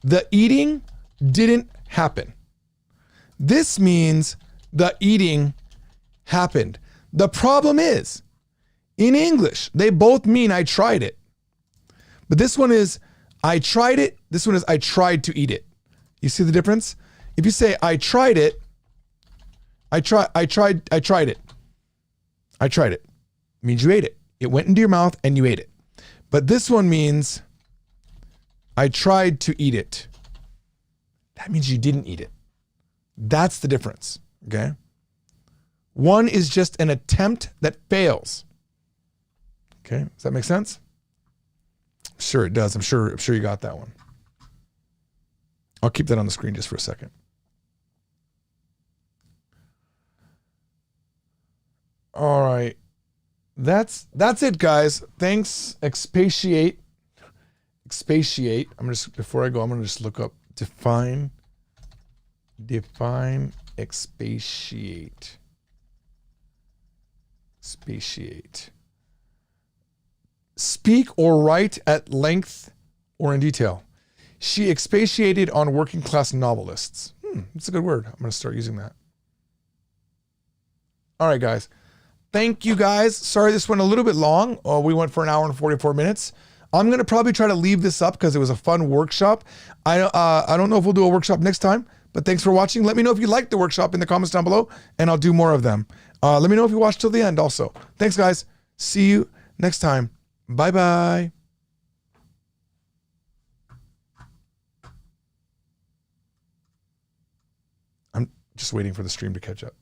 the eating didn't happen. This means the eating happened. The problem is, in English, they both mean I tried it. But this one is I tried it. This one is I tried to eat it. You see the difference? If you say I tried it, I tried it. I tried it. It means you ate it. It went into your mouth and you ate it. But this one means I tried to eat it. That means you didn't eat it. That's the difference, okay? One is just an attempt that fails. Okay, does that make sense? Sure it does. I'm sure you got that one. I'll keep that on the screen just for a second. All right. That's it, guys. Thanks. Expatiate. Before I go, I'm gonna just look up define expatiate. Speak or write at length or in detail. She expatiated on working class novelists. That's a good word. I'm gonna start using that. All right, guys. Thank you, guys. Sorry this went a little bit long. We went for an hour and 44 minutes. I'm going to probably try to leave this up because it was a fun workshop. I don't know if we'll do a workshop next time, but thanks for watching. Let me know if you liked the workshop in the comments down below, and I'll do more of them. Let me know if you watched till the end also. Thanks, guys. See you next time. Bye-bye. I'm just waiting for the stream to catch up.